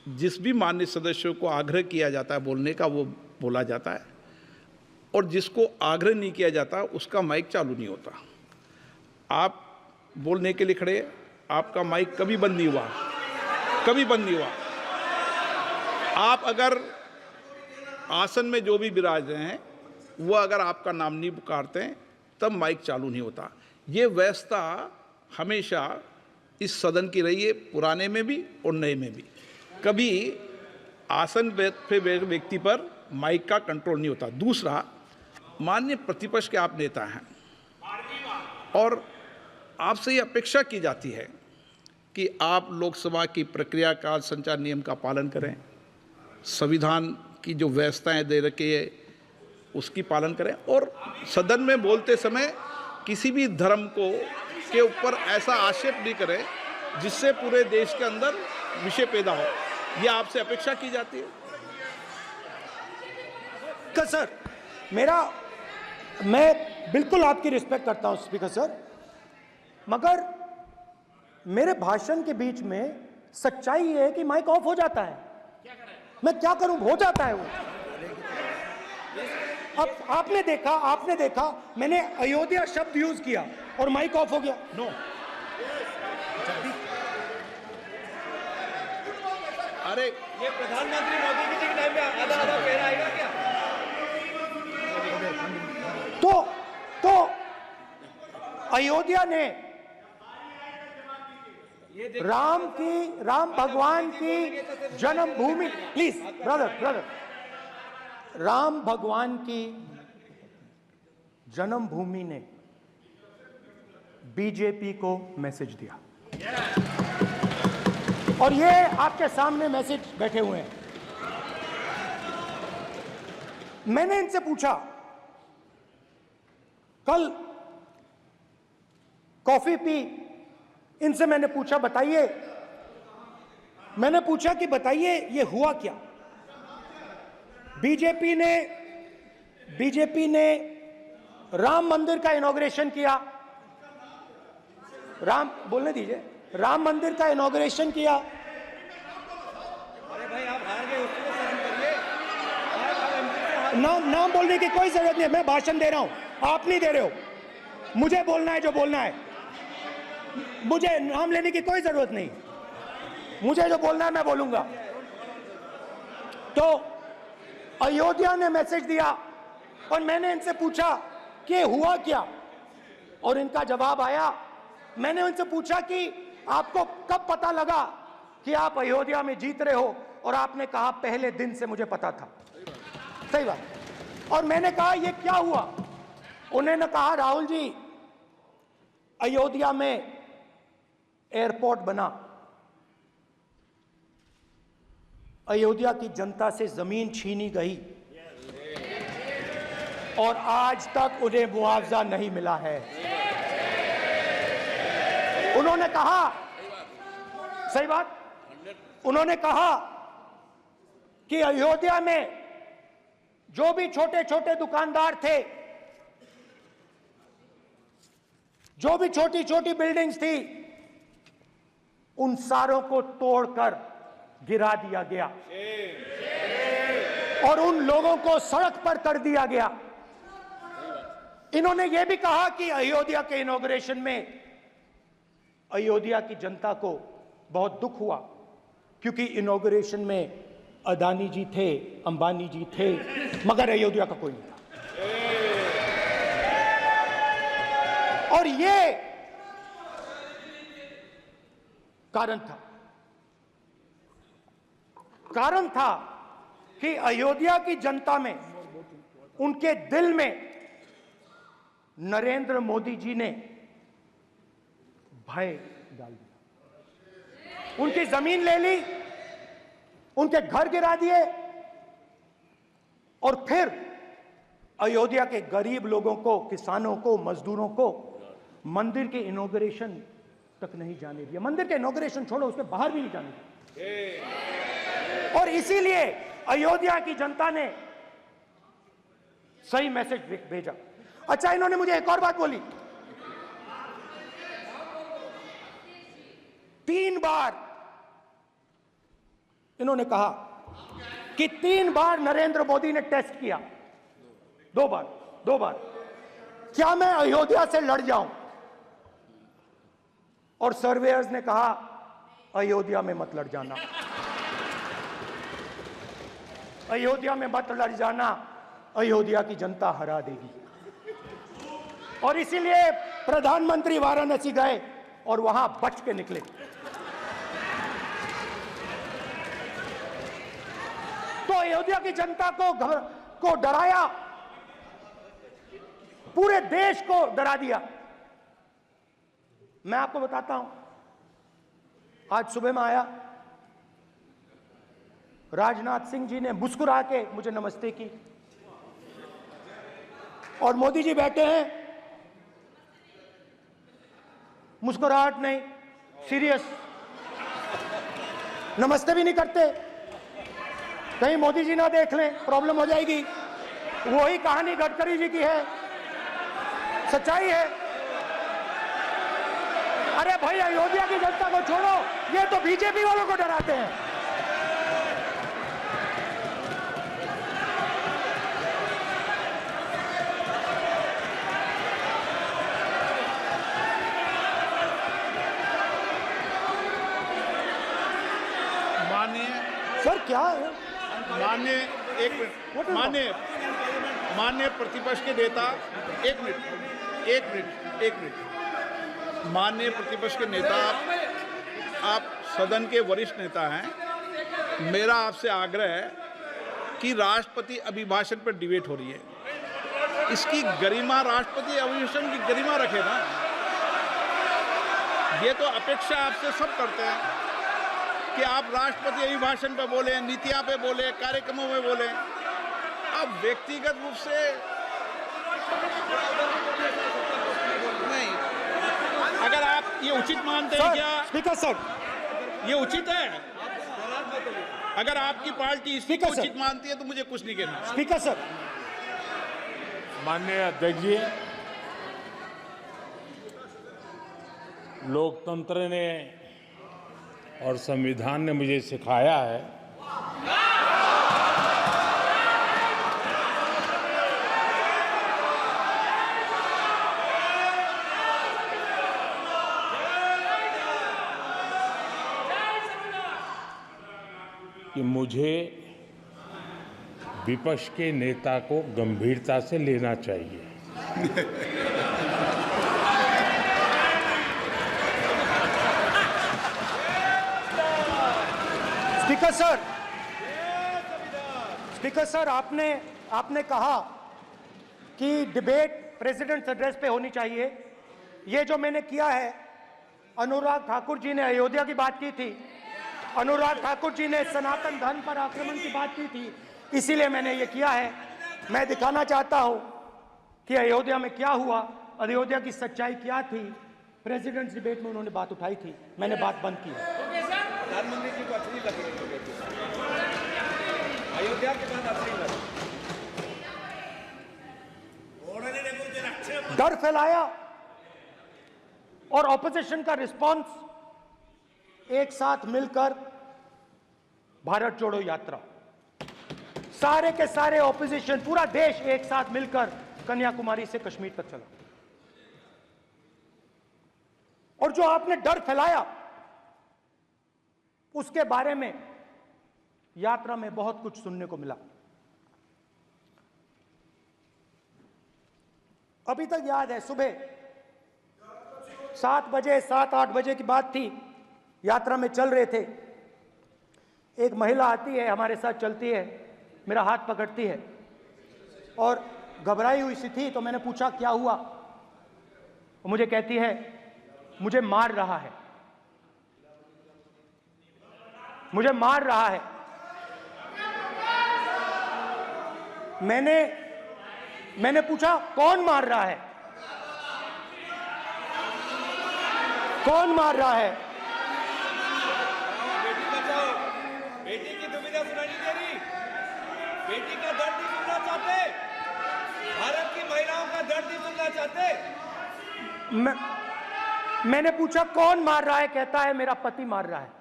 जिस भी माननीय सदस्यों को आग्रह किया जाता है बोलने का वो बोला जाता है, और जिसको आग्रह नहीं किया जाता उसका माइक चालू नहीं होता। आप बोलने के लिए खड़े, आपका माइक कभी बंद नहीं हुआ, कभी बंद नहीं हुआ। आप अगर आसन में जो भी विराज रहे हैं वो अगर आपका नाम नहीं पुकारते हैं तब माइक चालू नहीं होता। ये व्यवस्था हमेशा इस सदन की रही है, पुराने में भी और नए में भी। कभी आसन पे व्यक्ति पर माइक का कंट्रोल नहीं होता। दूसरा, माननीय प्रतिपक्ष के आप नेता हैं और आपसे ये अपेक्षा की जाती है कि आप लोकसभा की प्रक्रिया का संचार नियम का पालन करें, संविधान की जो व्यवस्थाएं दे रखी है उसकी पालन करें, और सदन में बोलते समय किसी भी धर्म को के ऊपर ऐसा आक्षेप नहीं करें जिससे पूरे देश के अंदर विषय पैदा हो। यह आपसे अपेक्षा की जाती है। सर, मैं बिल्कुल आपकी रिस्पेक्ट करता हूं स्पीकर सर, मगर मेरे भाषण के बीच में सच्चाई ये है कि माइक ऑफ हो जाता है। मैं क्या करूं, हो जाता है वो। अब आपने देखा मैंने अयोध्या शब्द यूज किया और माइक ऑफ हो गया। नो, अरे ये प्रधानमंत्री मोदी जी के टाइम में आधा आधा पैरा आएगा क्या? तो अयोध्या ने राम भगवान की जन्मभूमि, प्लीज ब्रदर, राम भगवान की जन्मभूमि ने बीजेपी को मैसेज दिया, और ये आपके सामने मैसेज बैठे हुए हैं। मैंने इनसे पूछा, कल कॉफी पी, इनसे मैंने पूछा कि बताइए ये हुआ क्या। बीजेपी ने राम मंदिर का इनॉग्रेशन किया, बोलने दीजिए, राम मंदिर का इनॉग्रेशन किया। अरे भाई आप हार गए, उसको सहन करिए। नाम बोलने की कोई जरूरत नहीं है, मैं भाषण दे रहा हूं, आप नहीं दे रहे हो। मुझे बोलना है जो बोलना है, मुझे नाम लेने की कोई जरूरत नहीं, मुझे जो बोलना है मैं बोलूंगा। तो अयोध्या ने मैसेज दिया और मैंने इनसे पूछा कि हुआ क्या, और इनका जवाब आया। मैंने उनसे पूछा कि आपको कब पता लगा कि आप अयोध्या में जीत रहे हो, और आपने कहा पहले दिन से मुझे पता था। सही बात। और मैंने कहा ये क्या हुआ, उन्होंने कहा राहुल जी, अयोध्या में एयरपोर्ट बना, अयोध्या की जनता से जमीन छीनी गई और आज तक उन्हें मुआवजा नहीं मिला है। उन्होंने कहा, सही बात, उन्होंने कहा कि अयोध्या में जो भी छोटे छोटे दुकानदार थे, जो भी छोटी छोटी बिल्डिंग्स थी, उन सारों को तोड़कर गिरा दिया गया और उन लोगों को सड़क पर कर दिया गया। इन्होंने यह भी कहा कि अयोध्या के इनॉग्रेशन में अयोध्या की जनता को बहुत दुख हुआ, क्योंकि इनॉग्रेशन में अदानी जी थे, अंबानी जी थे, मगर अयोध्या का कोई नहीं था। और ये कारण था कि अयोध्या की जनता में, उनके दिल में नरेंद्र मोदी जी ने भय डाल दिया। उनकी जमीन ले ली, उनके घर गिरा दिए, और फिर अयोध्या के गरीब लोगों को, किसानों को, मजदूरों को मंदिर के इनॉग्रेशन तक नहीं जाने दिया। मंदिर के इनॉग्रेशन छोड़ो, उसके बाहर भी नहीं जाने दिया। और इसीलिए अयोध्या की जनता ने सही मैसेज भेजा। अच्छा, इन्होंने मुझे एक और बात बोली, 3 बार इन्होंने कहा कि 3 बार नरेंद्र मोदी ने टेस्ट किया, 2 बार, क्या मैं अयोध्या से लड़ जाऊं? और सर्वेयर्स ने कहा अयोध्या में मत लड़ जाना, अयोध्या में मत लड़ जाना, अयोध्या की जनता हरा देगी। और इसीलिए प्रधानमंत्री वाराणसी गए और वहां बच के निकले। तो अयोध्या की जनता को डराया, पूरे देश को डरा दिया। मैं आपको बताता हूं, आज सुबह में आया, राजनाथ सिंह जी ने मुस्कुरा के मुझे नमस्ते की, और मोदी जी बैठे हैं, मुस्कुराहट नहीं, सीरियस, नमस्ते भी नहीं करते। कहीं मोदी जी ना देख लें, प्रॉब्लम हो जाएगी। वही कहानी गडकरी जी की है, सच्चाई है। अरे भाई, अयोध्या की जनता को छोड़ो, ये तो बीजेपी वालों को डराते हैं। सर क्या है? माननीय प्रतिपक्ष के नेता, एक मिनट, माननीय प्रतिपक्ष के नेता, आप सदन के वरिष्ठ नेता हैं। मेरा आपसे आग्रह है कि राष्ट्रपति अभिभाषण पर डिबेट हो रही है, इसकी गरिमा, राष्ट्रपति अभिभाषण की गरिमा रखे ना। ये तो अपेक्षा आपसे सब करते हैं कि आप राष्ट्रपति अभिभाषण पे बोले, नीतियां पे बोले, कार्यक्रमों में बोले। अब व्यक्तिगत रूप से नहीं, अगर आप ये उचित मानते हैं क्या? स्पीकर सर, ये उचित है? अगर आपकी पार्टी इसको उचित मानती है तो मुझे कुछ नहीं कहना। स्पीकर सर, माननीय अध्यक्ष जी, लोकतंत्र ने और संविधान ने मुझे सिखाया है कि मुझे विपक्ष के नेता को गंभीरता से लेना चाहिए। स्पीकर सर, आपने कहा कि डिबेट प्रेसिडेंट्स एड्रेस पे होनी चाहिए। ये जो मैंने किया है, अनुराग ठाकुर जी ने अयोध्या की बात की थी, अनुराग ठाकुर जी ने सनातन धर्म पर आक्रमण की बात की थी, इसीलिए मैंने ये किया है। मैं दिखाना चाहता हूं कि अयोध्या में क्या हुआ, अयोध्या की सच्चाई क्या थी। प्रेसिडेंट्स डिबेट में उन्होंने बात उठाई थी, मैंने बात बंद की। प्रधानमंत्री जी को अच्छी लगी अयोध्या के बाद अच्छी लगी, डर फैलाया और ऑपोजिशन का रिस्पांस एक साथ मिलकर भारत जोड़ो यात्रा, सारे के सारे ऑपोजिशन, पूरा देश एक साथ मिलकर कन्याकुमारी से कश्मीर तक चला। और जो आपने डर फैलाया उसके बारे में यात्रा में बहुत कुछ सुनने को मिला। अभी तक याद है, सुबह 7 बजे 7-8 बजे की बात थी, यात्रा में चल रहे थे, एक महिला आती है, हमारे साथ चलती है, मेरा हाथ पकड़ती है और घबराई हुई सी थी। तो मैंने पूछा क्या हुआ, वो मुझे कहती है मुझे मार रहा है, मुझे मार रहा है। मैंने पूछा कौन मार रहा है, कौन मार रहा है? बेटी बचाओ, बेटी की दुविधा सुनाई नहीं दे रही, बेटी का दर्द नहीं सुनना चाहते, भारत की महिलाओं का दर्द नहीं सुनना चाहते। मैंने पूछा कौन मार रहा है, कहता है मेरा पति मार रहा है।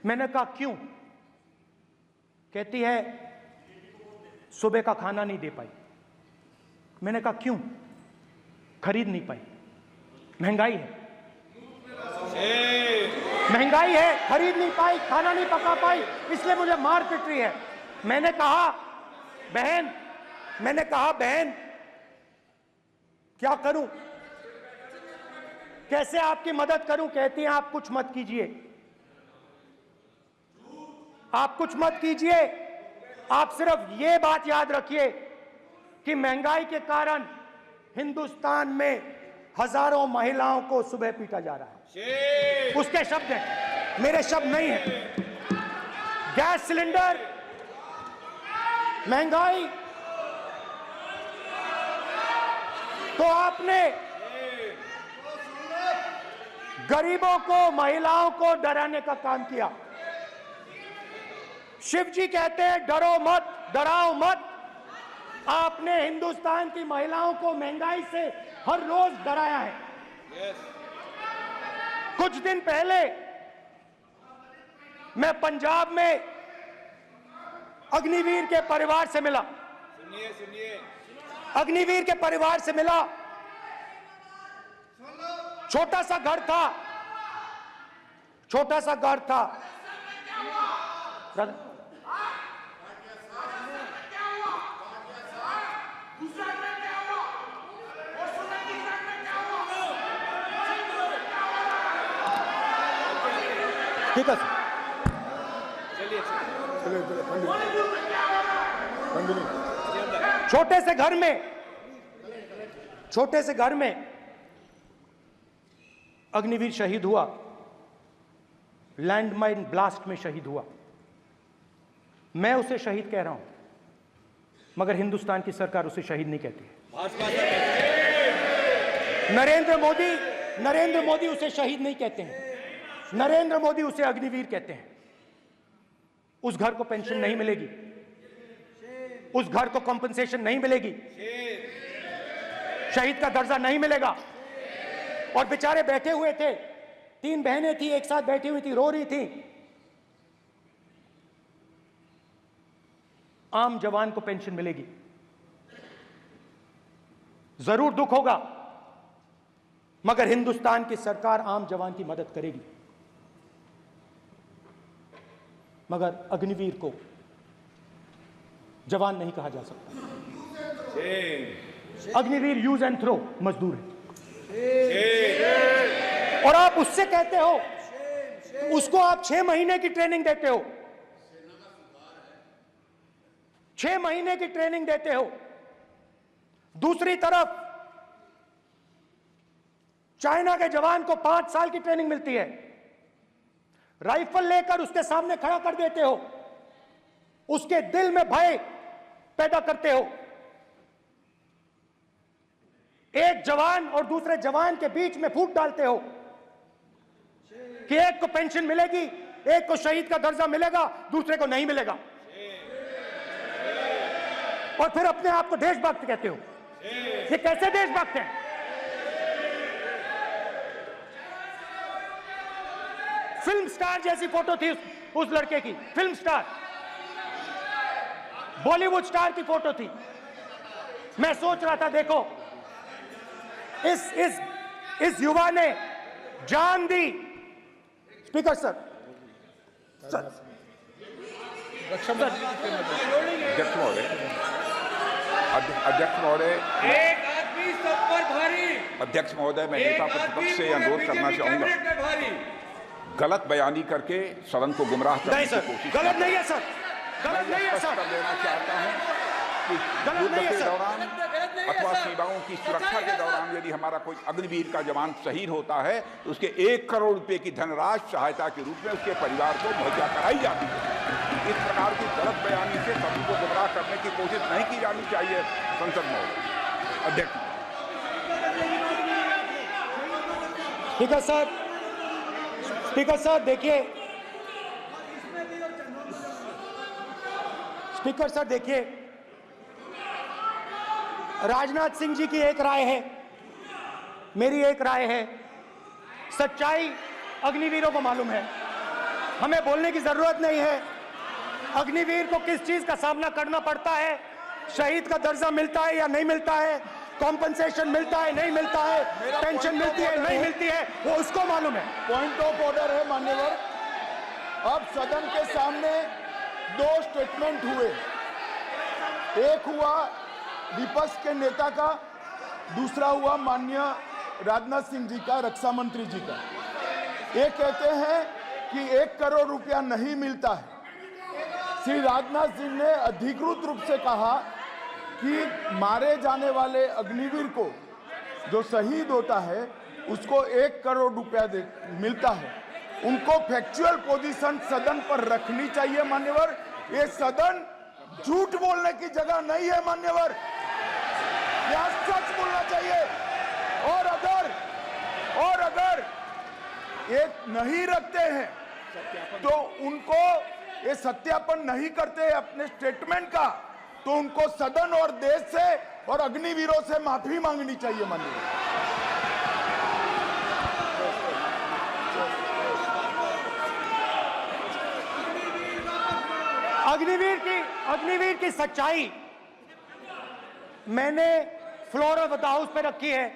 मैंने कहा क्यों? कहती है सुबह का खाना नहीं दे पाई। मैंने कहा क्यों? खरीद नहीं पाई, महंगाई है, महंगाई है, खरीद नहीं पाई, खाना नहीं पका पाई, इसलिए मुझे मार पिट रही है। मैंने कहा बहन क्या करूं, कैसे आपकी मदद करूं? कहती हैं आप कुछ मत कीजिए, आप कुछ मत कीजिए, आप सिर्फ ये बात याद रखिए कि महंगाई के कारण हिंदुस्तान में हजारों महिलाओं को सुबह पीटा जा रहा है। उसके शब्द हैं, मेरे शब्द नहीं हैं। गैस सिलेंडर, महंगाई, तो आपने गरीबों को, महिलाओं को डराने का काम किया। शिव जी कहते हैं डरो मत, डराओ मत। आपने हिंदुस्तान की महिलाओं को महंगाई से हर रोज डराया है। कुछ दिन पहले मैं पंजाब में अग्निवीर के परिवार से मिला। सुनिए अग्निवीर के परिवार से मिला। छोटा सा घर था, छोटा सा घर था। ठीक है सर, छोटे से घर में अग्निवीर शहीद हुआ, लैंडमाइन ब्लास्ट में शहीद हुआ। मैं उसे शहीद कह रहा हूं, मगर हिंदुस्तान की सरकार उसे शहीद नहीं कहती है। नरेंद्र मोदी उसे शहीद नहीं कहते हैं। नरेंद्र मोदी उसे अग्निवीर कहते हैं। उस घर को पेंशन नहीं मिलेगी, उस घर को कॉम्पनसेशन नहीं मिलेगी, शहीद का दर्जा नहीं मिलेगा। और बेचारे बैठे हुए थे, 3 बहनें थी, एक साथ बैठी हुई थी, रो रही थी। आम जवान को पेंशन मिलेगी, जरूर दुख होगा, मगर हिंदुस्तान की सरकार आम जवान की मदद करेगी। मगर अग्निवीर को जवान नहीं कहा जा सकता। अग्निवीर यूज एंड थ्रो मजदूर है। और आप उससे कहते हो, उसको आप 6 महीने की ट्रेनिंग देते हो, 6 महीने की ट्रेनिंग देते हो। दूसरी तरफ चाइना के जवान को 5 साल की ट्रेनिंग मिलती है। राइफल लेकर उसके सामने खड़ा कर देते हो, उसके दिल में भय पैदा करते हो। एक जवान और दूसरे जवान के बीच में फूट डालते हो कि एक को पेंशन मिलेगी, एक को शहीद का दर्जा मिलेगा, दूसरे को नहीं मिलेगा। और फिर अपने आप को देशभक्त कहते हो। ये कैसे देशभक्त हैं? फिल्म स्टार जैसी फोटो थी उस लड़के की, फिल्म स्टार, बॉलीवुड स्टार की फोटो थी। मैं सोच रहा था, देखो इस युवा ने जान दी। स्पीकर सर, अध्यक्ष महोदय, एक आदमी सब पर भारी। अध्यक्ष महोदय, मैं नेता प्रतिपक्ष से अनुरोध करना चाहूंगा, गलत बयानी करके सदन को गुमराह करने की कोशिश गलत नहीं है सर, गलत नहीं है सर, कर देना चाहता हूं कि युद्ध के दौरान अथवा सीमाओं की सुरक्षा के दौरान यदि हमारा कोई अग्निवीर का जवान शहीद होता है तो उसके 1 करोड़ रुपए की धनराशि सहायता के रूप में उसके परिवार को मुहैया कराई जाती है। इस प्रकार की गलत बयानी से सभी को गुमराह करने की कोशिश नहीं की जानी चाहिए। संसद महोदय, अध्यक्ष। स्पीकर साहब, स्पीकर साहब देखिए, स्पीकर साहब देखिए, राजनाथ सिंह जी की एक राय है, मेरी एक राय है। सच्चाई अग्निवीरों को मालूम है, हमें बोलने की जरूरत नहीं है। अग्निवीर को किस चीज का सामना करना पड़ता है, शहीद का दर्जा मिलता है या नहीं मिलता है, कॉम्पनसेशन मिलता है नहीं मिलता है, पेंशन मिलती है नहीं मिलती है, वो उसको मालूम है। पॉइंट ऑफ ऑर्डर है मान्यवर। अब सदन के सामने 2 स्टेटमेंट हुए, एक हुआ विपक्ष के नेता का, दूसरा हुआ माननीय राजनाथ सिंह जी का, रक्षा मंत्री जी का। ये कहते हैं कि 1 करोड़ रुपया नहीं मिलता है। श्री राजनाथ सिंह ने अधिकृत रूप से कहा कि मारे जाने वाले अग्निवीर को जो शहीद होता है उसको 1 करोड़ रुपया मिलता है। उनको फैक्चुअल पोजीशन सदन पर रखनी चाहिए मान्यवर। ये सदन झूठ बोलने की जगह नहीं है मान्यवर, यह सच बोलना चाहिए। और अगर ये नहीं रखते हैं तो उनको ये सत्यापन नहीं करते अपने स्टेटमेंट का, तो उनको सदन और देश से और अग्निवीरों से माफी मांगनी चाहिए माननीय। अग्निवीर की सच्चाई मैंने फ्लोर ऑफ द हाउस पे रखी है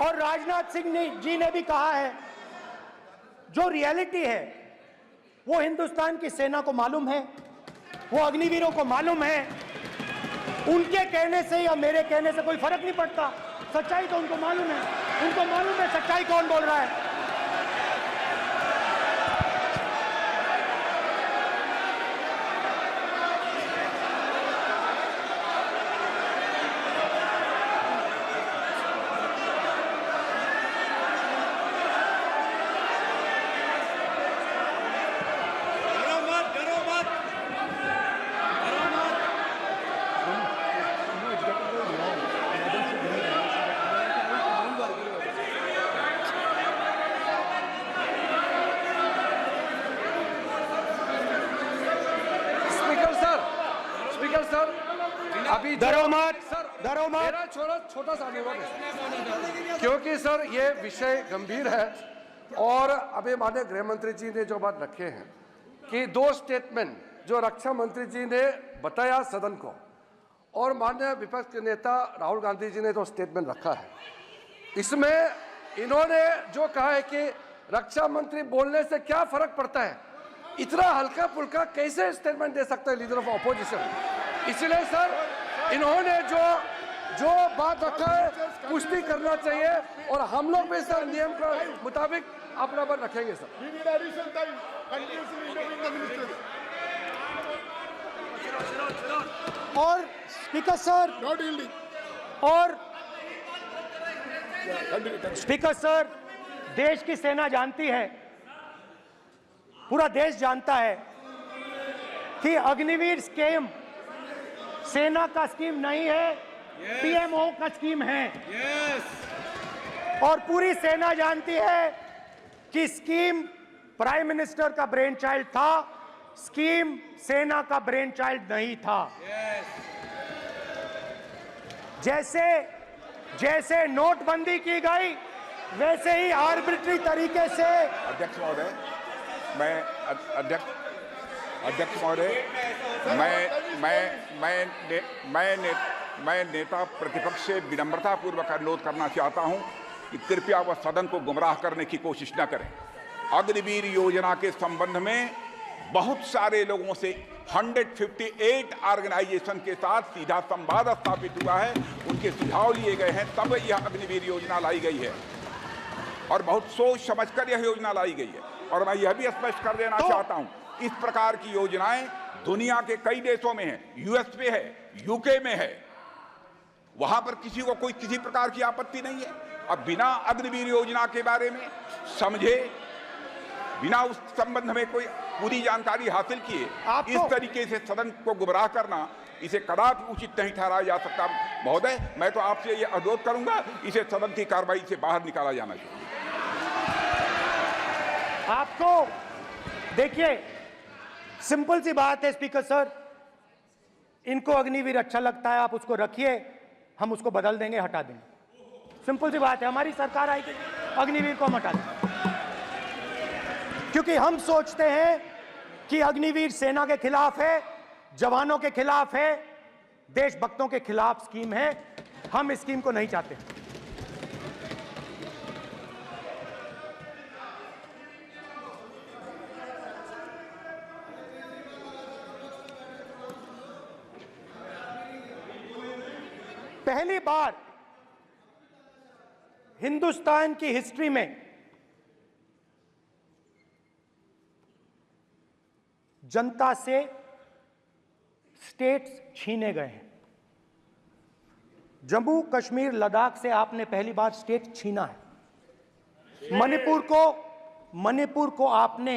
और राजनाथ सिंह जी ने भी कहा है, जो रियलिटी है वो हिंदुस्तान की सेना को मालूम है, वो अग्निवीरों को मालूम है। उनके कहने से या मेरे कहने से कोई फर्क नहीं पड़ता, सच्चाई तो उनको मालूम है। उनको मालूम है सच्चाई कौन बोल रहा है। अभी मेरा छोटा सा अनुरोध है, क्योंकि सर ये विषय गंभीर है और अभी माननीय गृह मंत्री जी ने जो बात रखे हैं कि 2 स्टेटमेंट जो रक्षा मंत्री जी ने बताया सदन को और माननीय विपक्ष के नेता राहुल गांधी जी ने जो स्टेटमेंट रखा है, इसमें इन्होंने जो कहा है कि रक्षा मंत्री बोलने से क्या फर्क पड़ता है, इतना हल्का फुल्का कैसे स्टेटमेंट दे सकता है लीडर ऑफ ऑपोजिशन। इसलिए सर इन्होंने जो बात रखा है पुष्टि करना चाहिए और हम लोग भी सर नियम के मुताबिक अपना पर रखेंगे सर। और स्पीकर सर स्पीकर सर, देश की सेना जानती है, पूरा देश जानता है कि अग्निवीर स्कीम सेना का स्कीम नहीं है, पीएमओ का स्कीम है। और पूरी सेना जानती है कि स्कीम प्राइम मिनिस्टर का ब्रेन चाइल्ड था, स्कीम सेना का ब्रेन चाइल्ड नहीं था। जैसे नोटबंदी की गई वैसे ही आर्बिट्री तरीके से। अध्यक्ष महोदय, अध्यक्ष महोदय, मैं नेता प्रतिपक्ष से विनम्रता पूर्वक अनुरोध करना चाहता हूं कि कृपया वह सदन को गुमराह करने की कोशिश न करें। अग्निवीर योजना के संबंध में बहुत सारे लोगों से 158 ऑर्गेनाइजेशन के साथ सीधा संवाद स्थापित हुआ है, उनके सुझाव लिए गए हैं, तब यह अग्निवीर योजना लाई गई है और बहुत सोच समझकर यह योजना लाई गई है। और मैं यह भी स्पष्ट कर देना चाहता हूं, इस प्रकार की योजनाएं दुनिया के कई देशों में है, यूएस में है, यूके में है, वहां पर किसी को कोई किसी प्रकार की आपत्ति नहीं है। अब बिना अग्निवीर योजना के बारे में समझे, बिना उस संबंध में कोई पूरी जानकारी हासिल किए इस तरीके से सदन को गुमराह करना, इसे कदापि उचित नहीं ठहराया जा सकता। महोदय, मैं तो आपसे ये अनुरोध करूंगा, इसे सदन की कार्रवाई से बाहर निकाला जाना चाहिए। आपको देखिए, सिंपल सी बात है स्पीकर सर, इनको अग्निवीर अच्छा लगता है, आप उसको रखिए, हम उसको बदल देंगे, हटा देंगे। सिंपल सी बात है, हमारी सरकार आएगी, अग्निवीर को हम हटा देंगे, क्योंकि हम सोचते हैं कि अग्निवीर सेना के खिलाफ है, जवानों के खिलाफ है, देशभक्तों के खिलाफ स्कीम है। हम इस स्कीम को नहीं चाहते। पहली बार हिंदुस्तान की हिस्ट्री में जनता से स्टेट्स छीने गए हैं। जम्मू कश्मीर लद्दाख से आपने पहली बार स्टेट छीना है। मणिपुर को आपने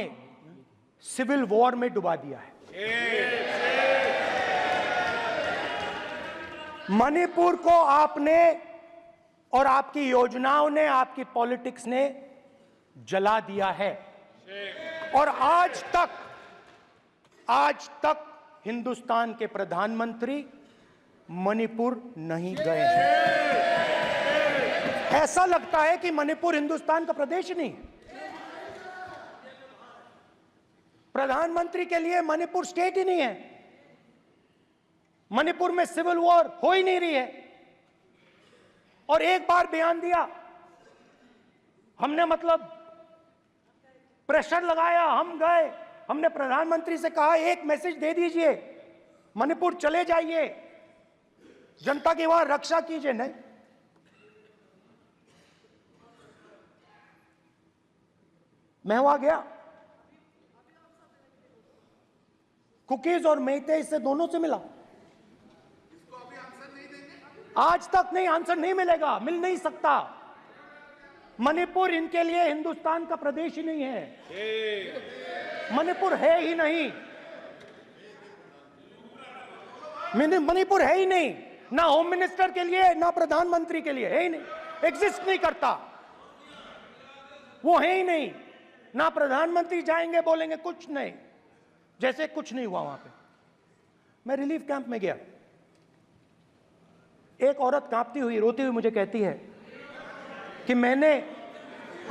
सिविल वॉर में डुबा दिया है। मणिपुर को आपने और आपकी योजनाओं ने, आपकी पॉलिटिक्स ने जला दिया है। और आज तक हिंदुस्तान के प्रधानमंत्री मणिपुर नहीं गए हैं। ऐसा लगता है कि मणिपुर हिंदुस्तान का प्रदेश नहीं है। प्रधानमंत्री के लिए मणिपुर स्टेट ही नहीं है। मणिपुर में सिविल वॉर हो ही नहीं रही है। और एक बार बयान दिया हमने, मतलब प्रेशर लगाया, हम गए, हमने प्रधानमंत्री से कहा एक मैसेज दे दीजिए, मणिपुर चले जाइए, जनता की वहां रक्षा कीजिए। नहीं, मैं वहां गया, कुकीज और मेहते से दोनों से मिला। आज तक नहीं, आंसर नहीं मिलेगा, मिल नहीं सकता। मणिपुर इनके लिए हिंदुस्तान का प्रदेश ही नहीं है। मणिपुर है ही नहीं। मणिपुर है ही नहीं, ना होम मिनिस्टर के लिए, ना प्रधानमंत्री के लिए, है ही नहीं, एग्जिस्ट नहीं करता। वो है ही नहीं। ना प्रधानमंत्री जाएंगे बोलेंगे कुछ नहीं, जैसे कुछ नहीं हुआ वहां पे। मैं रिलीफ कैंप में गया, एक औरत कांपती हुई, रोती हुई मुझे कहती है कि मैंने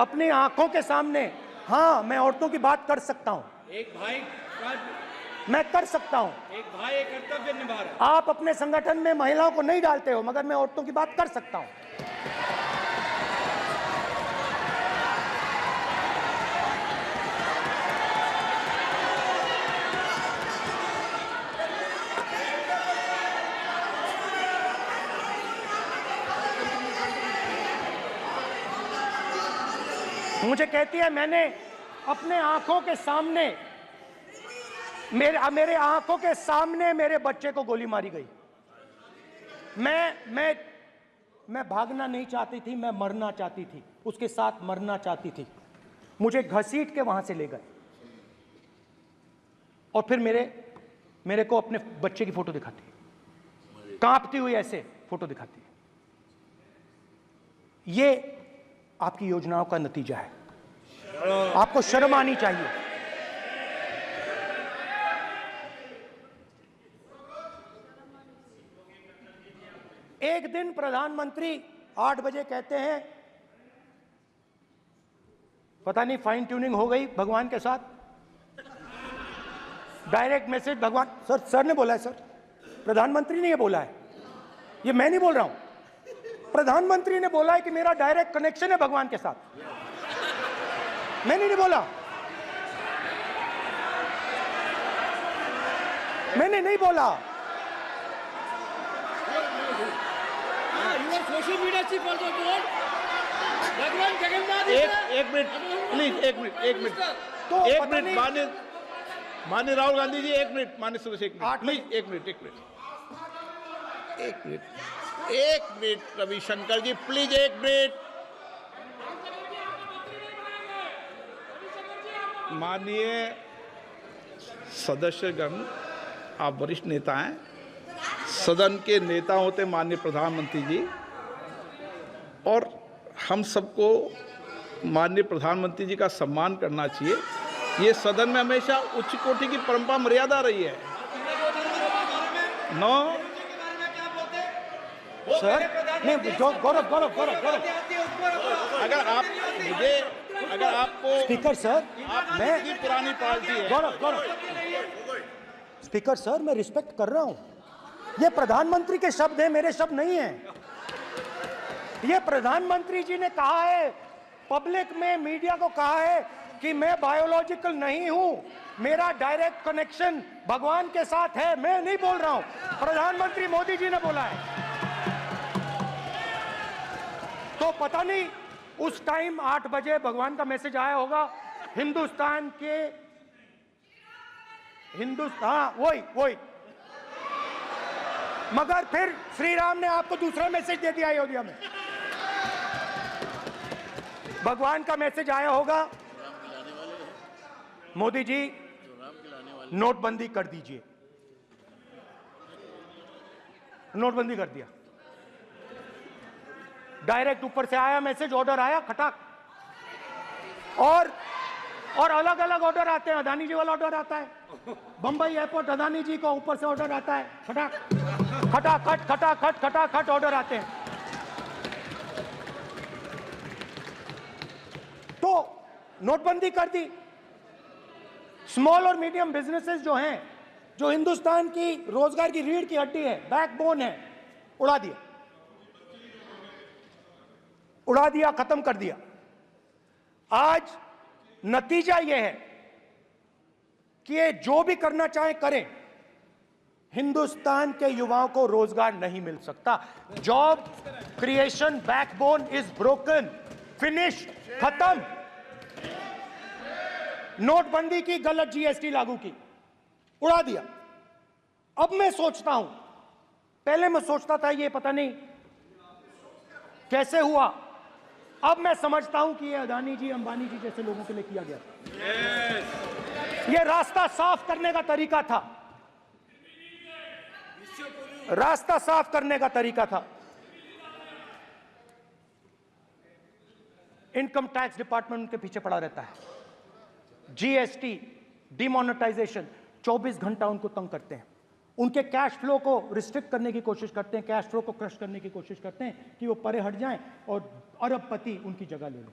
अपनी आंखों के सामने, हाँ मैं औरतों की बात कर सकता हूं, एक भाई मैं कर सकता हूं, एक भाई एक कर्तव्य निभा रहा है। आप अपने संगठन में महिलाओं को नहीं डालते हो, मगर मैं औरतों की बात कर सकता हूं। मुझे कहती है मैंने अपने आंखों के सामने, मेरे आंखों के सामने मेरे बच्चे को गोली मारी गई। मैं भागना नहीं चाहती थी, मैं मरना चाहती थी, उसके साथ मरना चाहती थी। मुझे घसीट के वहां से ले गए और फिर मेरे को अपने बच्चे की फोटो दिखाती है, कांपती हुई ऐसे फोटो दिखाती है। ये आपकी योजनाओं का नतीजा है। आपको शर्म आनी चाहिए। एक दिन प्रधानमंत्री 8 बजे कहते हैं, पता नहीं फाइन ट्यूनिंग हो गई भगवान के साथ, डायरेक्ट मैसेज भगवान, सर ने बोला है, सर प्रधानमंत्री ने ये बोला है, ये मैं नहीं बोल रहा हूं, प्रधानमंत्री ने बोला है कि मेरा डायरेक्ट कनेक्शन है भगवान के साथ। मैंने नहीं बोला, मैंने नहीं बोला। Social media chief also told भगवान जगन्नाथ। एक मिनट प्लीज, एक मिनट तो एक मिनट माननीय राहुल गांधी जी, एक मिनट, माननीय सुरेश, एक मिनट प्लीज, एक मिनट रविशंकर जी प्लीज, एक मिनट। माननीय सदस्यगण, आप वरिष्ठ नेता हैं, सदन के नेता होते माननीय प्रधानमंत्री जी, और हम सबको माननीय प्रधानमंत्री जी का सम्मान करना चाहिए। ये सदन में हमेशा उच्च कोटि की परंपरा मर्यादा रही है। नो सर नहीं, गौरव अगर आपको स्पीकर सर, मैं पुरानी पार्टी है। गौरव स्पीकर सर, मैं रिस्पेक्ट कर रहा हूं। ये प्रधानमंत्री के शब्द हैं, मेरे शब्द नहीं हैं। ये प्रधानमंत्री जी ने कहा है, पब्लिक में, मीडिया को कहा है कि मैं बायोलॉजिकल नहीं हूं, मेरा डायरेक्ट कनेक्शन भगवान के साथ है। मैं नहीं बोल रहा हूं, प्रधानमंत्री मोदी जी ने बोला है। तो पता नहीं उस टाइम 8 बजे भगवान का मैसेज आया होगा, हिंदुस्तान वही मगर फिर श्री राम ने आपको दूसरा मैसेज दे दिया अयोध्या में। भगवान का मैसेज आया होगा, मोदी जी नोटबंदी कर दीजिए। नोटबंदी कर दिया, डायरेक्ट ऊपर से आया मैसेज, ऑर्डर आया खटाक। और अलग अलग ऑर्डर आते हैं। अदानी जी वाला ऑर्डर आता है, बंबई एयरपोर्ट अदानी जी को ऊपर से ऑर्डर आता है, खटाक खटाखट खटाखट खटाखट ऑर्डर आते हैं। तो नोटबंदी कर दी। स्मॉल और मीडियम बिजनेसेस जो हैं, जो हिंदुस्तान की रोजगार की रीढ़ की हड्डी है, बैकबोन है, उड़ा दिया, उड़ा दिया, खत्म कर दिया। आज नतीजा यह है कि ये जो भी करना चाहे करें, हिंदुस्तान के युवाओं को रोजगार नहीं मिल सकता। Job creation backbone is broken, finish, खत्म। नोटबंदी की, गलत जीएसटी लागू की, उड़ा दिया। अब मैं सोचता हूं, पहले मैं सोचता था ये पता नहीं कैसे हुआ, अब मैं समझता हूं कि ये अदानी जी, अंबानी जी जैसे लोगों के लिए किया गया। ये रास्ता साफ करने का तरीका था, रास्ता साफ करने का तरीका था। इनकम टैक्स डिपार्टमेंट उनके पीछे पड़ा रहता है। जीएसटी, डिमोनेटाइजेशन, 24 घंटा उनको तंग करते हैं। उनके कैश फ्लो को रिस्ट्रिक्ट करने की कोशिश करते हैं, कैश फ्लो को क्रश करने की कोशिश करते हैं कि वो परे हट जाएं और अरबपति उनकी जगह ले लें।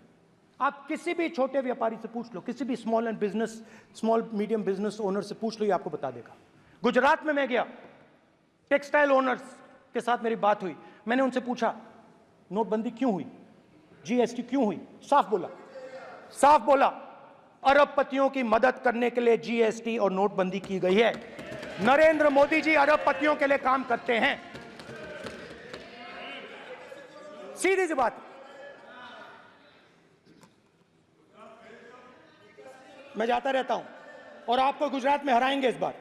आप किसी भी छोटे व्यापारी से पूछ लो, किसी भी स्मॉल मीडियम बिजनेस ओनर से पूछ लो, ये आपको बता देगा। गुजरात में मैं गया, टेक्सटाइल ओनर्स के साथ मेरी बात हुई। मैंने उनसे पूछा नोटबंदी क्यों हुई, जीएसटी क्यों हुई? साफ बोला अरबपतियों की मदद करने के लिए जीएसटी और नोटबंदी की गई है। नरेंद्र मोदी जी अरबपतियों के लिए काम करते हैं, सीधी सी बात। मैं जाता रहता हूं और आपको गुजरात में हराएंगे इस बार।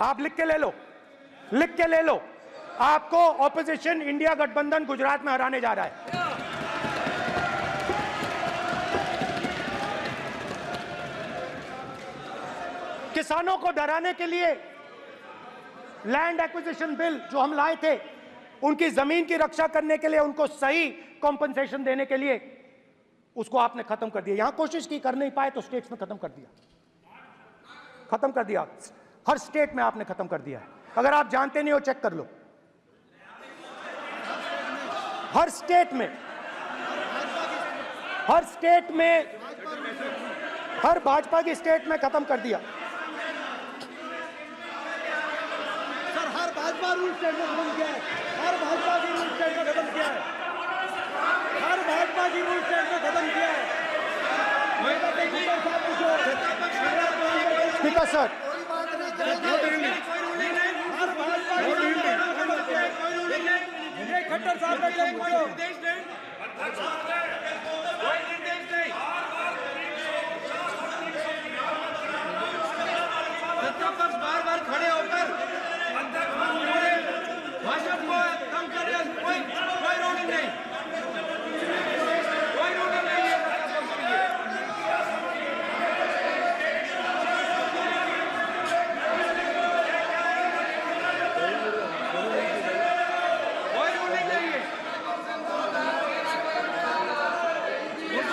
आप लिख के ले लो, लिख के ले लो, आपको ऑपोजिशन इंडिया गठबंधन गुजरात में हराने जा रहा है। किसानों को डराने के लिए लैंड एक्विजिशन बिल जो हम लाए थे, उनकी जमीन की रक्षा करने के लिए, उनको सही कॉम्पनसेशन देने के लिए, उसको आपने खत्म कर दिया। यहां कोशिश की, कर नहीं पाए तो स्टेट्स में खत्म कर दिया, खत्म कर दिया। हर स्टेट में आपने खत्म कर दिया है। अगर आप जानते नहीं हो चेक कर लो, हर स्टेट में, हर भाजपा की स्टेट में खत्म कर दिया। सर हर भाजपा रूल स्टेट में खत्म किया है, हर भाजपा की रूल स्टेट में खत्म किया है, हर भाजपा की रूल स्टेट में खत्म किया है। स्पीकर सर, खट्टर साहब का कोई निर्देश नहीं, कोई निर्देश नहीं। सत्ता पक्ष बार बार खड़े होकर भाषण को कम कर रहे हैं, कोई रूलिंग नहीं, कोई रूलिंग नहीं है।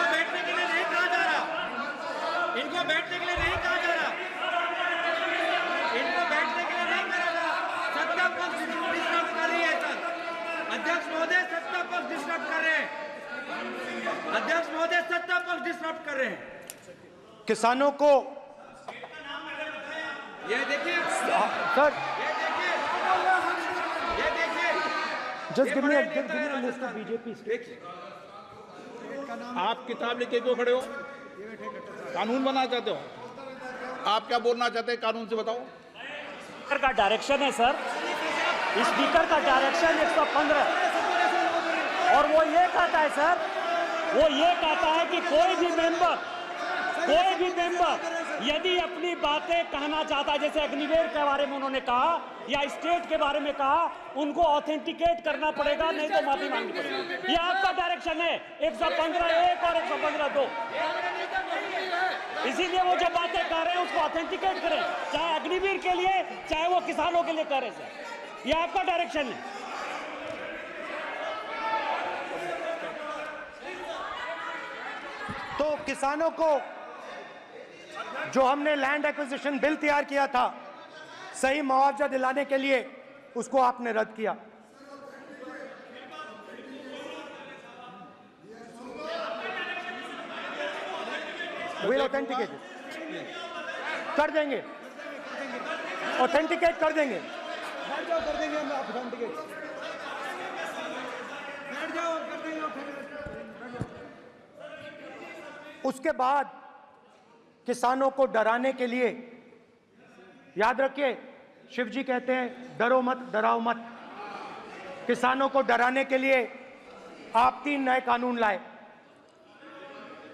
बैठने के लिए नहीं कहा जा रहा, इनको बैठने के लिए नहीं कहा जा रहा। सत्ता पक्ष डिस्टर्ब कर रही है सर, अध्यक्ष महोदय सत्ता पक्ष डिस्टर्ब कर रहे हैं, अध्यक्ष महोदय सत्ता पक्ष डिस्टर्ब कर रहे हैं। किसानों को ये देखिए सर, ये देखिए just give me a list of BJP states. आप किताब लेके क्यों खड़े हो? कानून बनाना चाहते हो? आप क्या बोलना चाहते हैं, कानून से बताओ। स्पीकर का डायरेक्शन है सर, स्पीकर का डायरेक्शन 115, और वो ये कहता है सर, वो ये कहता है कि कोई भी मेंबर यदि अपनी बातें कहना चाहता है, जैसे अग्निवीर के बारे में उन्होंने कहा या स्टेट के बारे में कहा, उनको ऑथेंटिकेट करना पड़ेगा, नहीं तो माफी मांगनी पड़ेगी। ये आपका डायरेक्शन है 115(1) और 115(2). इसीलिए वो जो बातें कर रहे हैं उसको ऑथेंटिकेट करें, चाहे अग्निवीर के लिए चाहे वो किसानों के लिए कर रहे हैं। सर, ये आपका डायरेक्शन है। तो किसानों को जो हमने लैंड एक्विजिशन बिल तैयार किया था सही मुआवजा दिलाने के लिए, उसको आपने रद्द किया। विल ऑथेंटिकेट कर देंगे, ऑथेंटिकेट कर देंगे। बैठ जाओ, कर देंगे हम ऑथेंटिकेट। बैठ जाओ, कर देंगे ऑथेंटिकेट। उसके बाद किसानों को डराने के लिए, याद रखिए शिव जी कहते हैं डरो मत डराओ मत, किसानों को डराने के लिए आप 3 नए कानून लाए।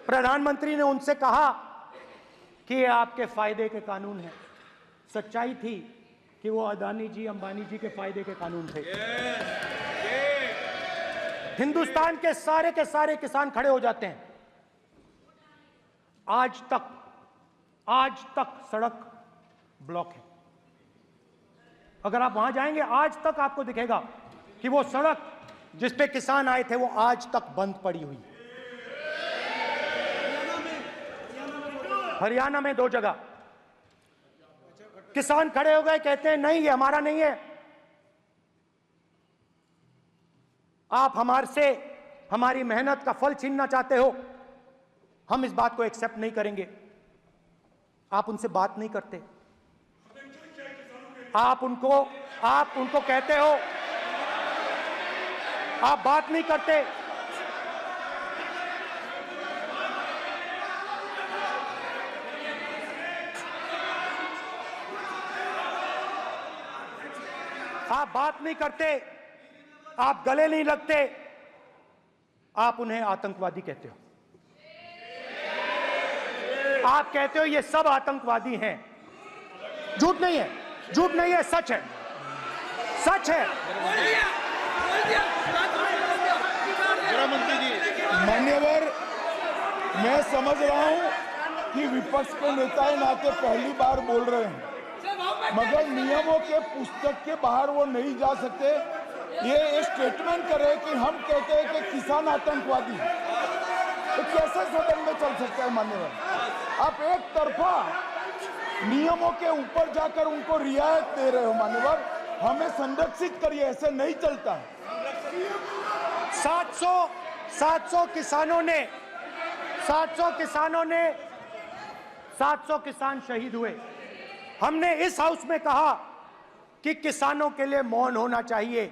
प्रधानमंत्री ने उनसे कहा कि ये आपके फायदे के कानून हैं। सच्चाई थी कि वो अदानी जी अंबानी जी के फायदे के कानून थे। हिंदुस्तान के सारे किसान खड़े हो जाते हैं। आज तक सड़क ब्लॉक है। अगर आप वहां जाएंगे आज तक आपको दिखेगा कि वो सड़क जिस पे किसान आए थे वो आज तक बंद पड़ी हुई। हरियाणा में 2 जगह किसान खड़े हो गए, कहते हैं नहीं ये हमारा नहीं है, आप हमारे से हमारी मेहनत का फल छीनना चाहते हो, हम इस बात को एक्सेप्ट नहीं करेंगे। आप उनसे बात नहीं करते, आप उनको कहते हो, आप बात नहीं करते। आप बात नहीं करते, आप गले नहीं लगते, आप उन्हें आतंकवादी कहते हो। आप कहते हो ये सब आतंकवादी हैं। झूठ नहीं है, झूठ नहीं है, सच है, सच है। मान्यवर, मैं समझ रहा हूं कि विपक्ष के नेता नाते पहली बार बोल रहे हैं, मगर नियमों के पुस्तक के बाहर वो नहीं जा सकते। ये स्टेटमेंट करे कि हम कहते हैं कि किसान आतंकवादी, तो कैसे सदन में चल सकता है मान्यवर? आप एक तरफा नियमों के ऊपर जाकर उनको रियायत दे रहे हो मान्यवर, हमें संरक्षित करिए, ऐसे नहीं चलता है। 700 किसान शहीद हुए। हमने इस हाउस में कहा कि किसानों के लिए मौन होना चाहिए,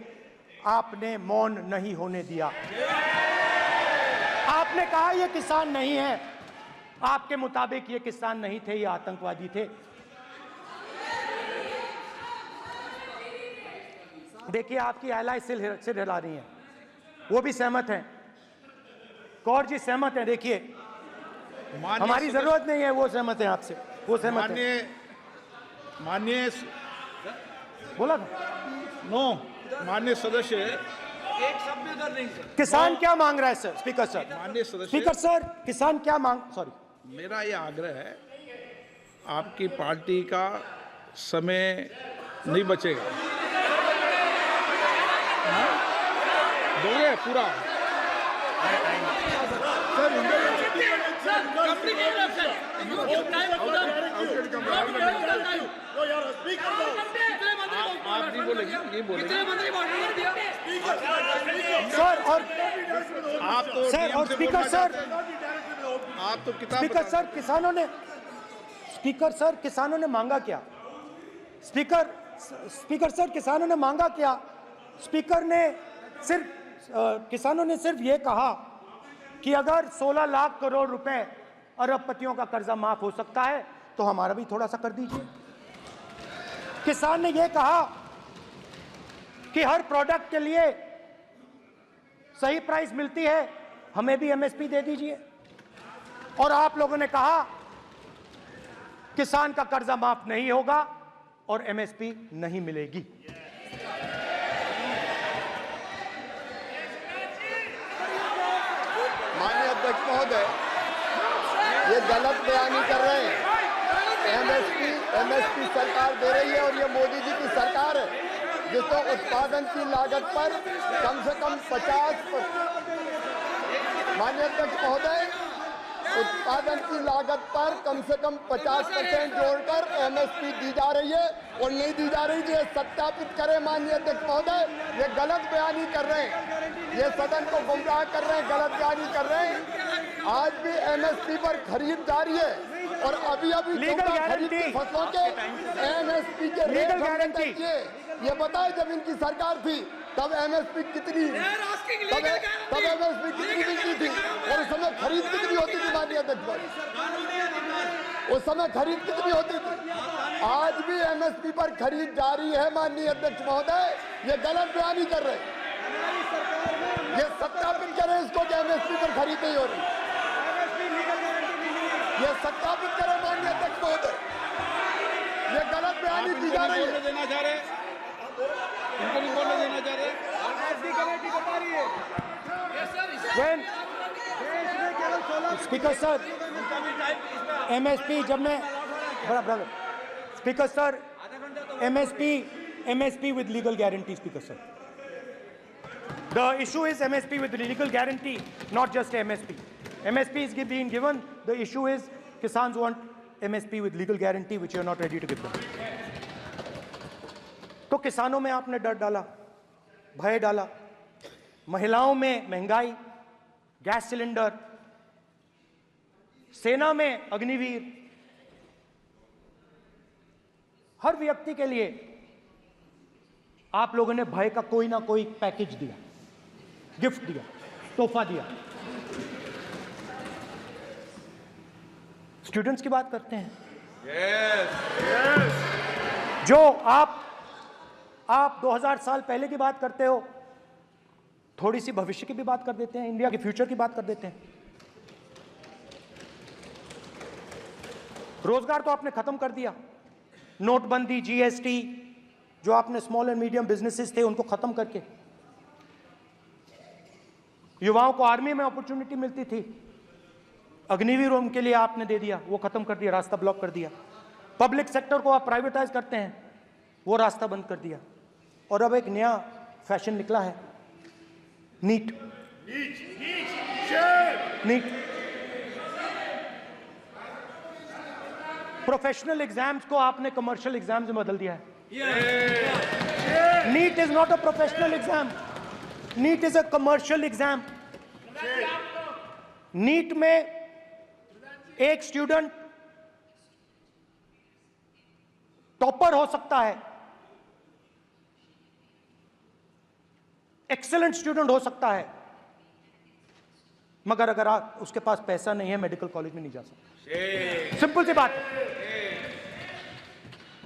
आपने मौन नहीं होने दिया। आपने कहा ये किसान नहीं है, आपके मुताबिक ये किसान नहीं थे, ये आतंकवादी थे। देखिए आपकी एलाय सिर हिला रही हैं, वो भी सहमत हैं, कौर जी सहमत हैं। देखिए हमारी जरूरत नहीं है, वो सहमत हैं आपसे, वो सहमत हैं। माननीय बोला था नो, माननीय सदस्य, एक शब्द उधर नहीं सर। किसान क्या मांग रहा है सर? स्पीकर सर, माननीय सदस्य, स्पीकर सर, किसान क्या मांग, सॉरी, मेरा ये आग्रह है, आपकी पार्टी का समय नहीं बचेगा, दोगे पूरा? आप नहीं बोलेंगे, ये बोलेंगे सर। और आप तो सर, और स्पीकर सर, आप तो किताब स्पीकर सर, किसानों ने मांगा क्या? स्पीकर सर, किसानों ने मांगा क्या? किसानों ने सिर्फ ये कहा कि अगर 16 लाख करोड़ रुपए अरबपतियों का कर्जा माफ हो सकता है तो हमारा भी थोड़ा सा कर दीजिए। किसान ने यह कहा कि हर प्रोडक्ट के लिए सही प्राइस मिलती है, हमें भी एमएसपी दे दीजिए। और आप लोगों ने कहा किसान का कर्जा माफ नहीं होगा और एमएसपी नहीं मिलेगी। माननीय अध्यक्ष महोदय, ये गलत बयानी कर रहे हैं। एमएसपी सरकार दे रही है और ये मोदी जी की सरकार है जिसको उत्पादन की लागत पर कम से कम 50%। माननीय अध्यक्ष महोदय, उत्पादन की लागत पर कम से कम 50% जोड़कर एमएसपी दी जा रही है और नहीं दी जा रही। ये सत्यापित करें माननीय अध्यक्ष महोदय, ये गलत बयानी कर रहे हैं, ये सदन को गुमराह कर रहे हैं, गलत बयानी कर रहे हैं। आज भी एमएसपी पर खरीद जारी है और अभी खरीद की फसलों के एमएसपी के रेट हमने तय किए। ये बताए जब इनकी सरकार थी तब एमएसपी कितनी मिलती थी और उस समय खरीद कितनी होती थी माननीय अध्यक्ष? उस समय खरीद कितनी होती थी? आज भी एमएसपी पर खरीद जारी है माननीय अध्यक्ष महोदय, ये गलत बयानी कर रहे हैं। ये सत्यापित करें इसको कि एमएसपी पर खरीद नहीं हो रही, ये सत्यापित करें माननीय अध्यक्ष महोदय, ये गलत बयानी की जा रही है। देना चाह रहे इनको नहीं बोलने देना चाह रहे। स्पीकर सर, एमएसपी जब मैं speaker sir, MSP with legal guarantee, speaker sir, the issue is MSP with legal guarantee, not just MSP. MSP is being given, the issue is Kisans want MSP with legal guarantee which you are not ready to give them. तो किसानों में आपने डर डाला, भय डाला, महिलाओं में महंगाई, गैस सिलेंडर, सेना में अग्निवीर, हर व्यक्ति के लिए आप लोगों ने भय का कोई ना कोई पैकेज दिया, गिफ्ट दिया, तोहफा दिया। स्टूडेंट्स की बात करते हैं। जो आप 2000 साल पहले की बात करते हो, थोड़ी सी भविष्य की भी बात कर देते हैं, इंडिया के फ्यूचर की बात कर देते हैं। रोजगार तो आपने खत्म कर दिया, नोटबंदी, जीएसटी, जो आपने स्मॉल एंड मीडियम बिजनेसेस थे उनको खत्म करके, युवाओं को आर्मी में अपॉर्चुनिटी मिलती थी, अग्निवीर उनके लिए आपने दे दिया, वो खत्म कर दिया, रास्ता ब्लॉक कर दिया। पब्लिक सेक्टर को आप प्राइवेटाइज करते हैं, वो रास्ता बंद कर दिया। और अब एक नया फैशन निकला है, नीट। प्रोफेशनल एग्जाम्स को आपने कमर्शियल एग्जाम्स में बदल दिया है। NEET is not a professional exam, NEET is a commercial exam. NEET में एक स्टूडेंट टॉपर हो सकता है, एक्सीलेंट स्टूडेंट हो सकता है, मगर अगर आप उसके पास पैसा नहीं है, मेडिकल कॉलेज में नहीं जा सकता। सिंपल सी बात है।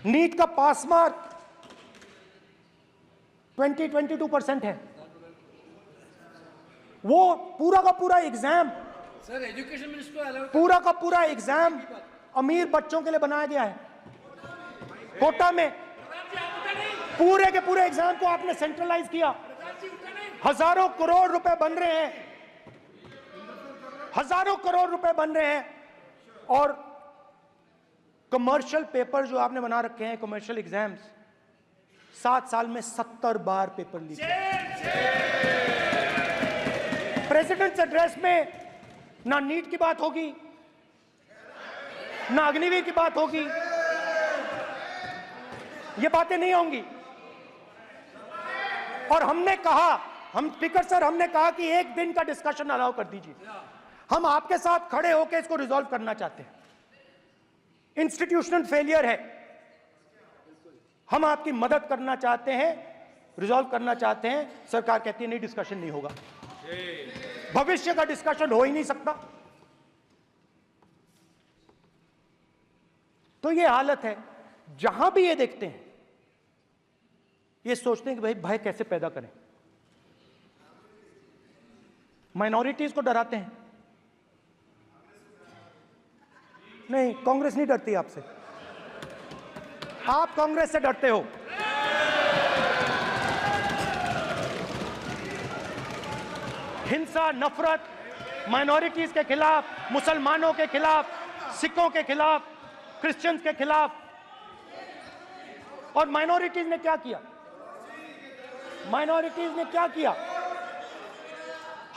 नीट का पास मार्क 22% है। वो पूरा का पूरा एग्जाम, सर एजुकेशन मिनिस्टर, पूरा का पूरा एग्जाम अमीर बच्चों के लिए बनाया गया है। कोटा में पूरे के पूरे एग्जाम को आपने सेंट्रलाइज किया। हजारों करोड़ रुपए बन रहे हैं, हजारों करोड़ रुपए बन रहे हैं। और कमर्शियल पेपर जो आपने बना रखे हैं, कमर्शियल एग्जाम्स, 7 साल में 70 बार पेपर लीक। प्रेसिडेंट्स एड्रेस में ना नीट की बात होगी, ना अग्निवीर की बात होगी, ये बातें नहीं होंगी। और हमने कहा, हम स्पीकर सर, हमने कहा कि एक दिन का डिस्कशन अलाउ कर दीजिए। हम आपके साथ खड़े होकर इसको रिजॉल्व करना चाहते हैं। इंस्टीट्यूशनल फेलियर है, हम आपकी मदद करना चाहते हैं, रिजॉल्व करना चाहते हैं। सरकार कहती है नहीं, डिस्कशन नहीं होगा, भविष्य का डिस्कशन हो ही नहीं सकता। तो ये हालत है। जहां भी ये देखते हैं, ये सोचते हैं कि भाई भय कैसे पैदा करें, माइनॉरिटीज को डराते हैं। नहीं, कांग्रेस नहीं डरती आपसे। आप कांग्रेस से डरते हो। हिंसा, नफरत, माइनॉरिटीज के खिलाफ, मुसलमानों के खिलाफ, सिखों के खिलाफ, क्रिश्चियंस के खिलाफ। और माइनॉरिटीज ने क्या किया? माइनॉरिटीज ने क्या किया?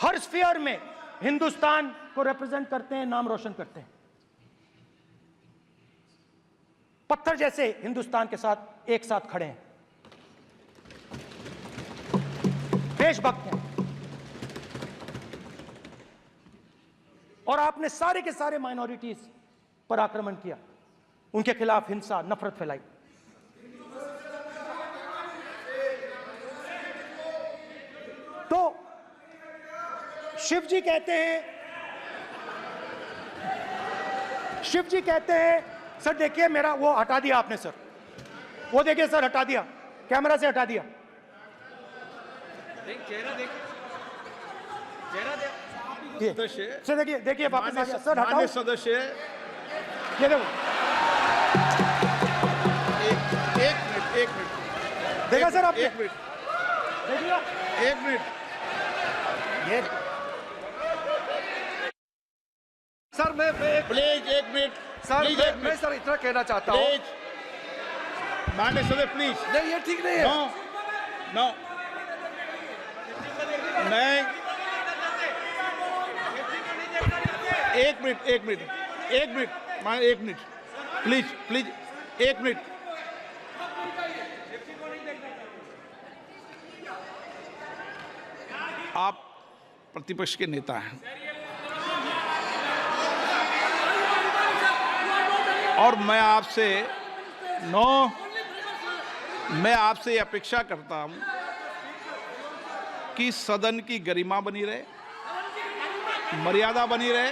हर स्फीयर में हिंदुस्तान को रिप्रेजेंट करते हैं, नाम रोशन करते हैं। पत्थर जैसे हिंदुस्तान के साथ एक साथ खड़े हैं, देशभक्त हैं। और आपने सारे के सारे माइनॉरिटीज पर आक्रमण किया, उनके खिलाफ हिंसा, नफरत फैलाई। तो शिव जी कहते हैं, सर देखिए मेरा वो हटा दिया आपने सर, वो देखिए सर हटा दिया, कैमरा से हटा दिया। सर देखिए वापस आ गया सर, हटाओ सदस्य। ये देखो, एक मिनट देखा सर आपने? एक मिनट देखिए, एक मिनट ये सर मैं प्लीज एक मिनट सर प्लीज एक मैं मिनट सर इतना कहना चाहता हूँ। प्लीज माननीय सदस्य प्लीज। नहीं ये ठीक नहीं है। नो नो नहीं, एक मिनट मान एक मिनट प्लीज एक मिनट। आप प्रतिपक्ष के नेता हैं और मैं आपसे ये अपेक्षा करता हूं कि सदन की गरिमा बनी रहे, मर्यादा बनी रहे,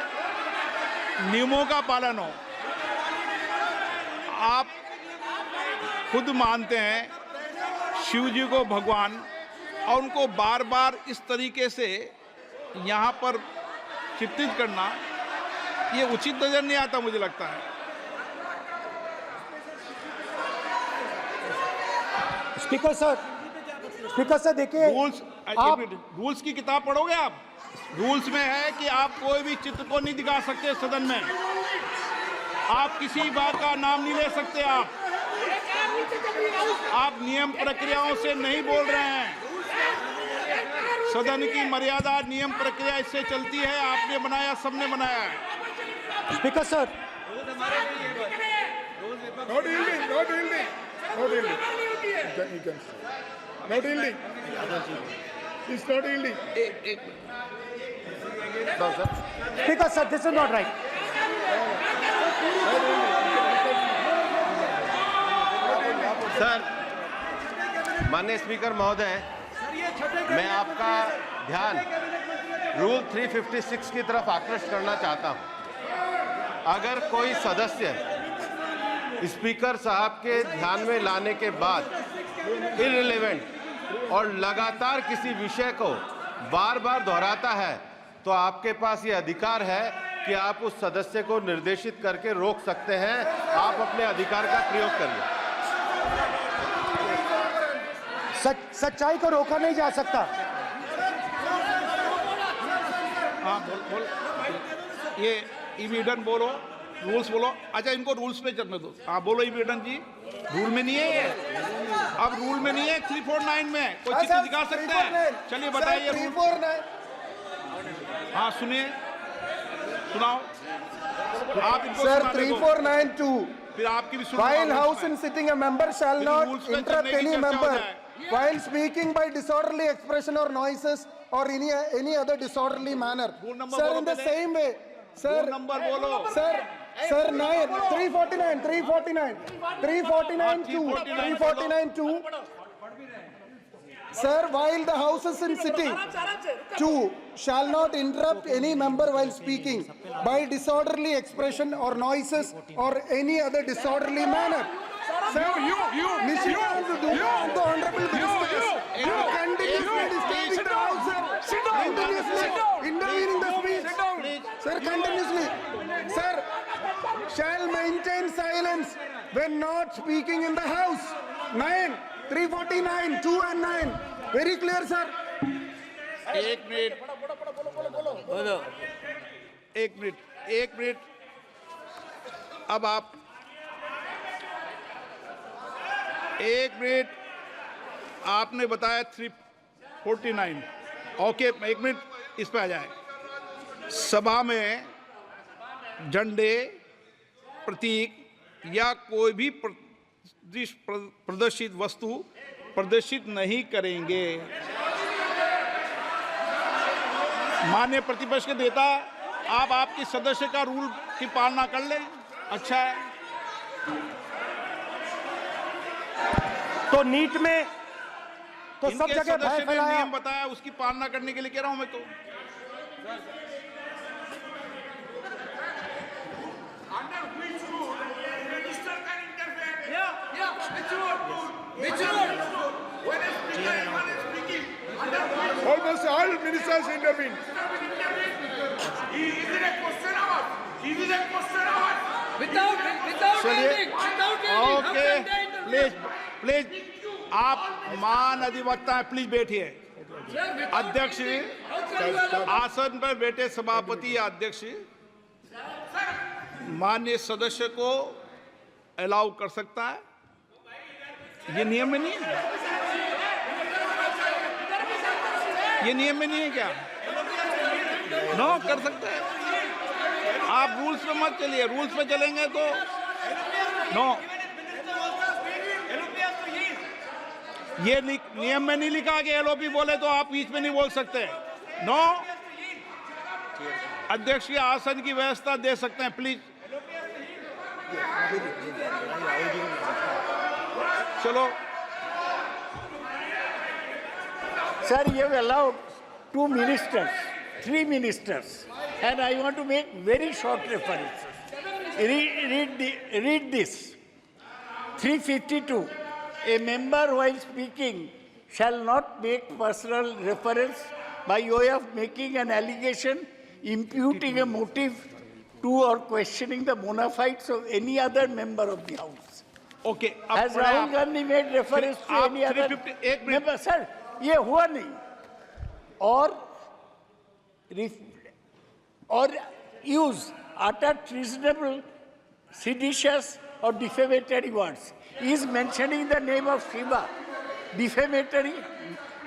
नियमों का पालन हो। आप खुद मानते हैं शिव जी को भगवान, और उनको बार बार इस तरीके से यहाँ पर चित्रित करना ये उचित नजर नहीं आता, मुझे लगता है। स्पीकर सर देखिए, रूल्स की किताब पढ़ोगे आप? रूल्स में है कि आप कोई भी चित्र को नहीं दिखा सकते सदन में, आप किसी बात का नाम नहीं ले सकते, आप नियम प्रक्रियाओं से नहीं बोल रहे हैं। सदन की मर्यादा, नियम प्रक्रिया इससे चलती है, आपने बनाया, सबने बनाया है। Speaker sir, No dealing. It's not dealing. Speaker sir, this is not right. Sir, माननीय स्पीकर महोदय, मैं आपका ध्यान रूल 356 की तरफ आकृष्ट करना चाहता हूं। अगर कोई सदस्य स्पीकर साहब के ध्यान में लाने के बाद इररिलेवेंट और लगातार किसी विषय को बार बार दोहराता है, तो आपके पास ये अधिकार है कि आप उस सदस्य को निर्देशित करके रोक सकते हैं। आप अपने अधिकार का प्रयोग करिए। सच्चाई को रोका नहीं जा सकता। हाँ बोल ये इविडेंट बोलो, रूल्स बोलो। अच्छा, इनको रूल्स पे चलने दो। हाँ बोलो इविडेंट जी, रूल में नहीं है ये, अब रूल में नहीं है। 349 में कोई चित्र दिखा सकते हैं? चलिए बताइए रूल। 349 हाँ सुनिए, सुनाओ आप इनको। सर 349(2) फिर आपकी भी सुनो। While house in sitting, a member shall not interrupt any member while speaking by disorderly expression or noises or any other disorderly manner. Sir, in the same way, sir. Number बोलो। Sir, 349(2). Sir, while the house is in sitting, 2 shall not interrupt any member while speaking by disorderly expression or noises or any other disorderly manner. Sir, the honorable ministers are continuously disturbing the house, sir. Continuously intervening the speech. Sir, continuously. Sir, shall maintain silence when not speaking in the house. 9, 349, 2 and 9. Very clear, sir. एक मिनट, एक मिनट, एक मिनट। अब आप एक मिनट, आपने बताया 349। ओके, एक मिनट इस पे आ जाए। सभा में झंडे, प्रतीक या कोई भी प्रदर्शित वस्तु प्रदर्शित नहीं करेंगे। माननीय प्रतिपक्ष के नेता, आप आपकी सदस्य का रूल की पालना कर लें, अच्छा है। तो नीट में तो सब इनके जगह भय सदस्य ने फैलाया। नियम बताया, उसकी पालना करने के लिए कह रहा हूं मैं तो। Almost all ministers intervened. Okay, please please, आप मान अधिवक्ता हैं, प्लीज बैठिए। अध्यक्ष, आसन पर बैठे सभापति या अध्यक्ष माननीय सदस्य को अलाउ कर सकता है, ये नियम में नहीं है। ये नियम में नहीं है क्या? नो, कर सकते हैं। आप रूल्स पे मत चलिए, रूल्स पे चलेंगे तो नो। ये नियम में नहीं लिखा कि एलओपी बोले तो आप बीच में नहीं बोल सकते। नो, अध्यक्ष के आसन की व्यवस्था दे सकते हैं, प्लीज। चलो Sir, you have allowed 2 ministers, 3 ministers, and I want to make very short references. Read this. 352. A member while speaking shall not make personal reference by way of making an allegation, imputing a motive to or questioning the bona fides of any other member of the House. Okay. Has Rahul Gandhi made reference to any other member? Sir, ये हुआ नहीं। or use utter treasonable, seditious or defamatory words. He is mentioning the name of Shiva. Defamatory.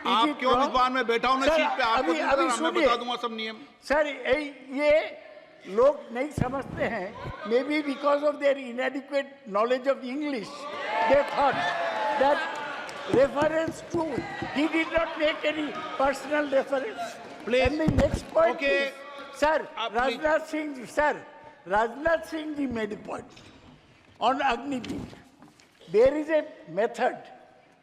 आप क्यों इस बार में बैठा हूं ना सीट पे, आपको मैं बता दूंगा सब नियम। सर, ये लोग नहीं समझते हैं। Maybe because of their inadequate knowledge of English, they thought that reference to, he did not make any personal reference. Please. And the next point Okay. is, sir, Rajnath Singh ji made a point on Agniveer. There is a method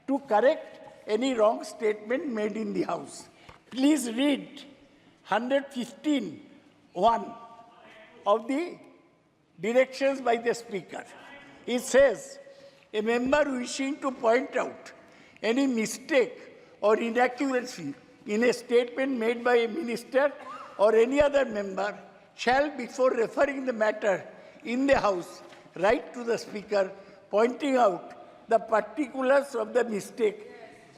to correct any wrong statement made in the House. Please read 115(1) of the directions by the Speaker. It says, a member wishing to point out any mistake or inaccuracy in a statement made by a minister or any other member shall, before referring the matter in the House, write to the Speaker pointing out the particulars of the mistake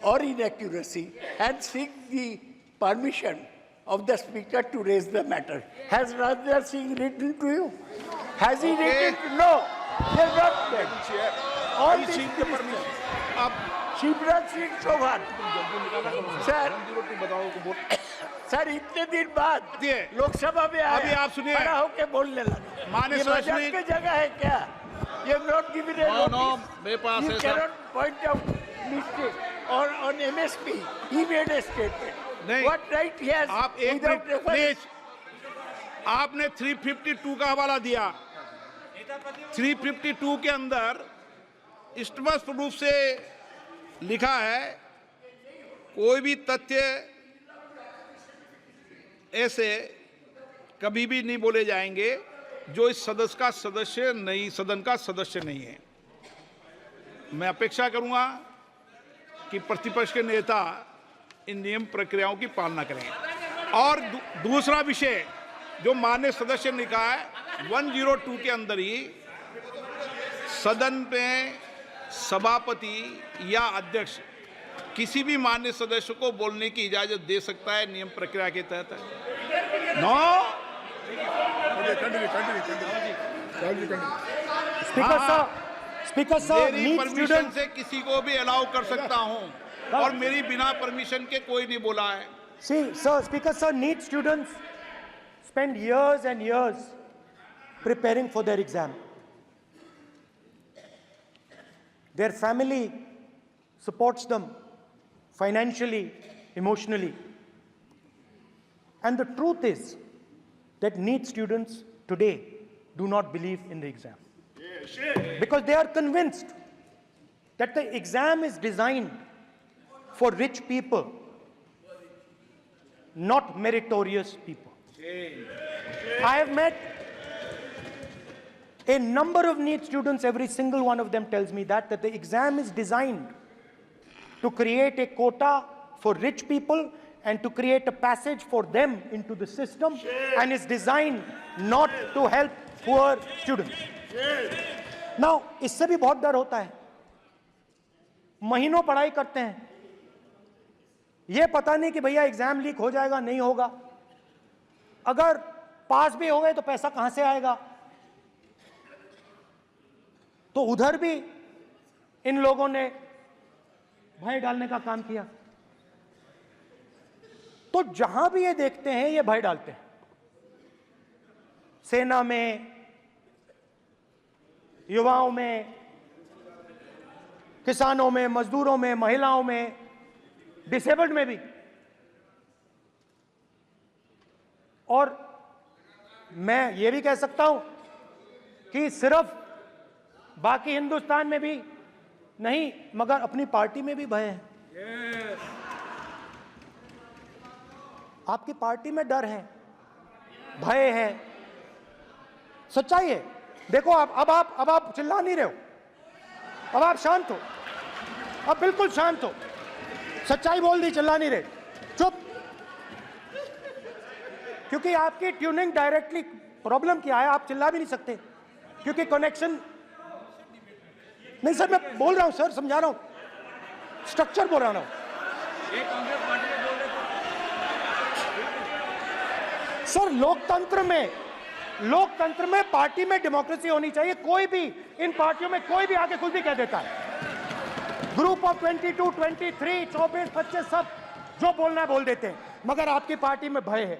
or inaccuracy and seek the permission of the Speaker to raise the matter. Has Rajnath Singh written to you? Has he written? No, he has not done. All these ministers. Shivraj Singh Chouhan sir इतने दिन बाद लोकसभा में अभी आप सुनिए, खड़ा होकर बोलने लगे। माननीय मजाक की जगह है क्या? You have not given a notice. मेरे पास You है cannot point out mistake. Or on MSP, he made a statement. नहीं, What right he has? आप एक without मिनट प्लीज। आपने 352 का हवाला दिया। 352 के अंदर स्पष्ट रूप से लिखा है, कोई भी तथ्य ऐसे कभी भी नहीं बोले जाएंगे जो इस सदन का सदस्य नहीं है। मैं अपेक्षा करूंगा कि प्रतिपक्ष के नेता इन नियम प्रक्रियाओं की पालना करें। और दूसरा विषय जो माननीय सदस्य ने कहा है, 102 के अंदर ही सदन में सभापति या अध्यक्ष किसी भी मान्य सदस्य को बोलने की इजाजत दे सकता है, नियम प्रक्रिया के तहत है। नो स्पीकर सर, मेरी परमिशन से किसी को भी अलाउ कर सकता हूं और मेरी बिना परमिशन के कोई नहीं बोला है। See, sir, Speaker sir, NEET students spend years and years preparing for their exam. Their family supports them financially, emotionally. And the truth is that NEET students today do not believe in the exam. Because they are convinced that the exam is designed for rich people, not meritorious people. I have met a number of NEET students, every single one of them tells me that the exam is designed to create a quota for rich people and to create a passage for them into the system, and is designed not to help poor students. Now, इससे भी बहुत डर होता है। महीनों पढ़ाई करते हैं, ये पता नहीं कि भैया एग्जाम लीक हो जाएगा, नहीं होगा। अगर पास भी हो गए तो पैसा कहां से आएगा? तो उधर भी इन लोगों ने भय डालने का काम किया। तो जहां भी ये देखते हैं ये भय डालते हैं। सेना में, युवाओं में, किसानों में, मजदूरों में, महिलाओं में, डिसेबल्ड में भी। और मैं ये भी कह सकता हूं कि सिर्फ बाकी हिंदुस्तान में भी नहीं, मगर अपनी पार्टी में भी भय है। आपकी पार्टी में डर है, भय है, सच्चाई है। देखो अब आप चिल्ला नहीं रहे हो, अब आप शांत हो, अब बिल्कुल शांत हो। सच्चाई बोल दी, चिल्ला नहीं रहे, चुप। क्योंकि आपकी ट्यूनिंग डायरेक्टली, प्रॉब्लम क्या है, आप चिल्ला भी नहीं सकते क्योंकि कनेक्शन नहीं। सर मैं बोल रहा हूं, सर समझा रहा हूं, स्ट्रक्चर बोल रहा हूं। सर लोकतंत्र में पार्टी में डेमोक्रेसी होनी चाहिए। कोई भी इन पार्टियों में कोई भी आके कुछ भी कह देता है। ग्रुप ऑफ 22, 23, 24, 25 सब जो बोलना है बोल देते हैं, मगर आपकी पार्टी में भय है।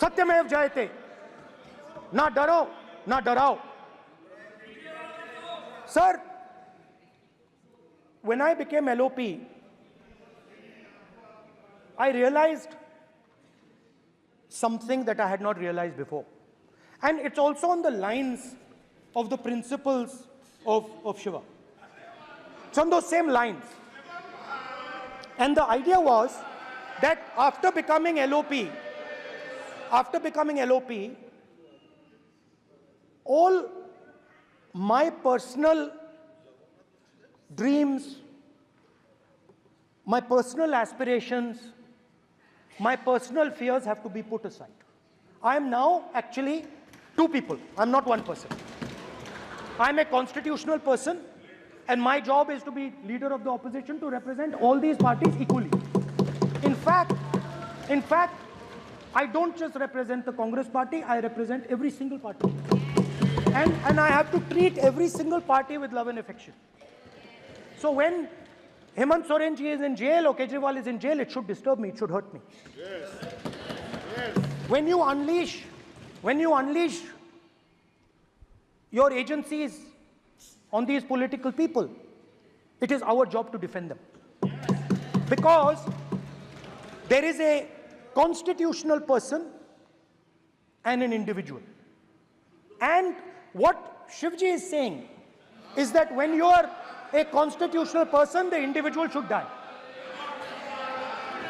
सत्यमेव जयते, ना डरो ना डराओ। Sir, when I became LOP, I realized something that I had not realized before. And it's also on the lines of the principles of Shiva. It's on those same lines. And the idea was that after becoming LOP, all my personal dreams, my personal aspirations, my personal fears have to be put aside. I am now actually two people. I'm not one person. I'm a constitutional person, and my job is to be leader of the opposition, to represent all these parties equally. In fact, I don't just represent the Congress party, I represent every single party. And I have to treat every single party with love and affection. So when Hemant Soren ji is in jail or Kejriwal is in jail, it should disturb me, it should hurt me. Yes. When you unleash your agencies on these political people, it is our job to defend them. Because there is a constitutional person and an individual. And what Shivji is saying is that when you are a constitutional person, the individual should die.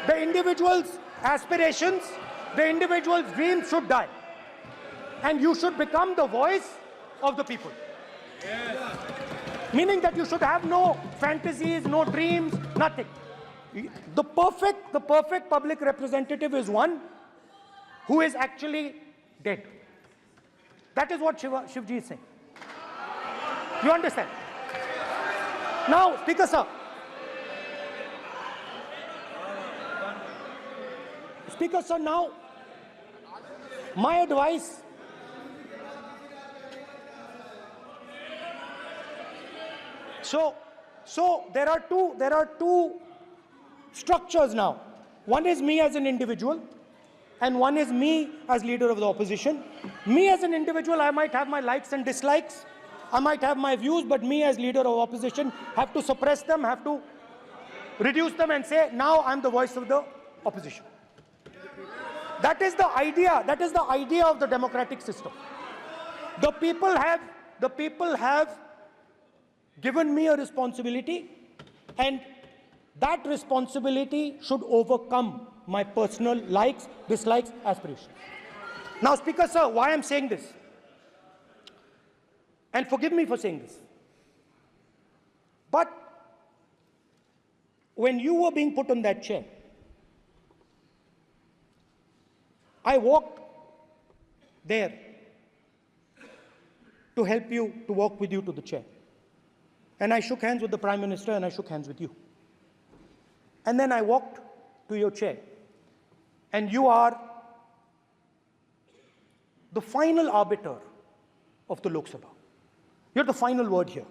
The individual's aspirations, the individual's dreams should die. And you should become the voice of the people. Yes. Meaning that you should have no fantasies, no dreams, nothing. The perfect public representative is one who is actually dead. That is what Shivji is saying. You understand? Now, Speaker sir. Speaker sir, now, my advice. So there are two structures now. One is me as an individual, and one is me as leader of the opposition. Me as an individual, I might have my likes and dislikes, I might have my views, but me as leader of opposition have to suppress them, have to reduce them and say, now I'm the voice of the opposition. That is the idea of the democratic system. The people have given me a responsibility, and that responsibility should overcome my personal likes, dislikes, aspirations. Now, Speaker sir, why I'm saying this, and forgive me for saying this, but when you were being put on that chair, I walked there to help you, to walk with you to the chair. And I shook hands with the Prime Minister, and I shook hands with you. And then I walked to your chair. And you are the final arbiter of the Lok Sabha. You're the final word here.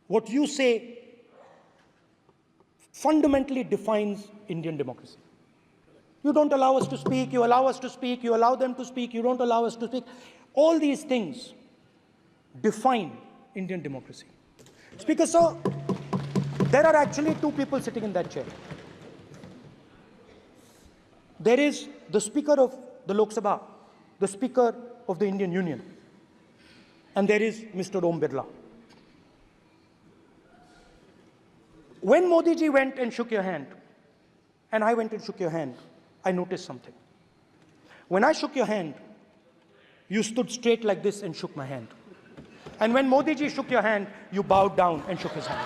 What you say fundamentally defines Indian democracy. You don't allow us to speak, you allow us to speak, you allow them to speak, you don't allow us to speak. All these things define Indian democracy. Speaker sir, there are actually two people sitting in that chair. There is the Speaker of the Lok Sabha, the Speaker of the Indian Union, and there is Mr. Om Birla. When Modi ji went and shook your hand, and I went and shook your hand, I noticed something. When I shook your hand, you stood straight like this and shook my hand. And when Modi ji shook your hand, you bowed down and shook his hand.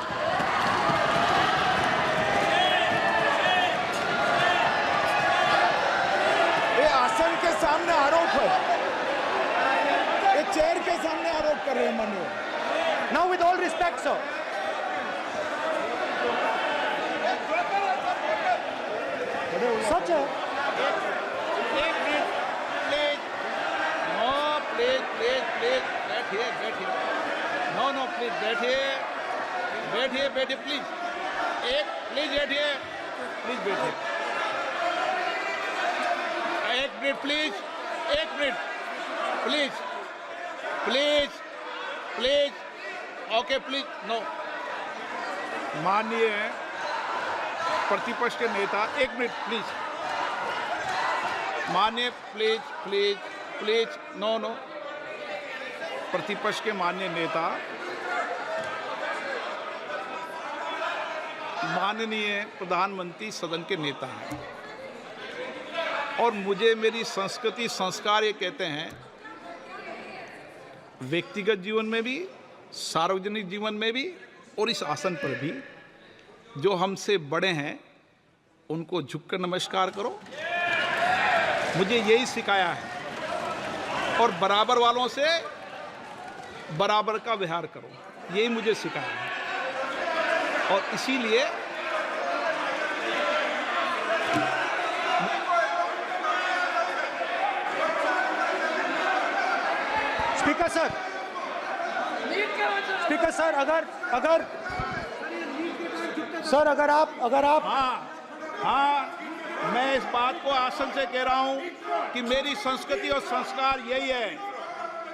ये आसन के सामने आरोप है, ये चेयर के सामने आरोप कर रहे हैं माननीय। Now, with all respect, sir. Such a... बैठिए, प्लीज। प्लीज बैठिए, एक minute please, okay please, no. माननीय प्रतिपक्ष के नेता, एक मिनट प्लीज, माननीय प्लीज, नो। प्रतिपक्ष के माननीय नेता, माननीय प्रधानमंत्री सदन के नेता हैं, और मुझे मेरी संस्कृति संस्कार ये कहते हैं, व्यक्तिगत जीवन में भी, सार्वजनिक जीवन में भी, और इस आसन पर भी, जो हमसे बड़े हैं उनको झुककर नमस्कार करो। मुझे यही सिखाया है, और बराबर वालों से बराबर का व्यवहार करो, यही मुझे सिखाया है। और इसीलिए स्पीकर सर, अगर आप हाँ, मैं इस बात को आसन से कह रहा हूं कि मेरी संस्कृति और संस्कार यही है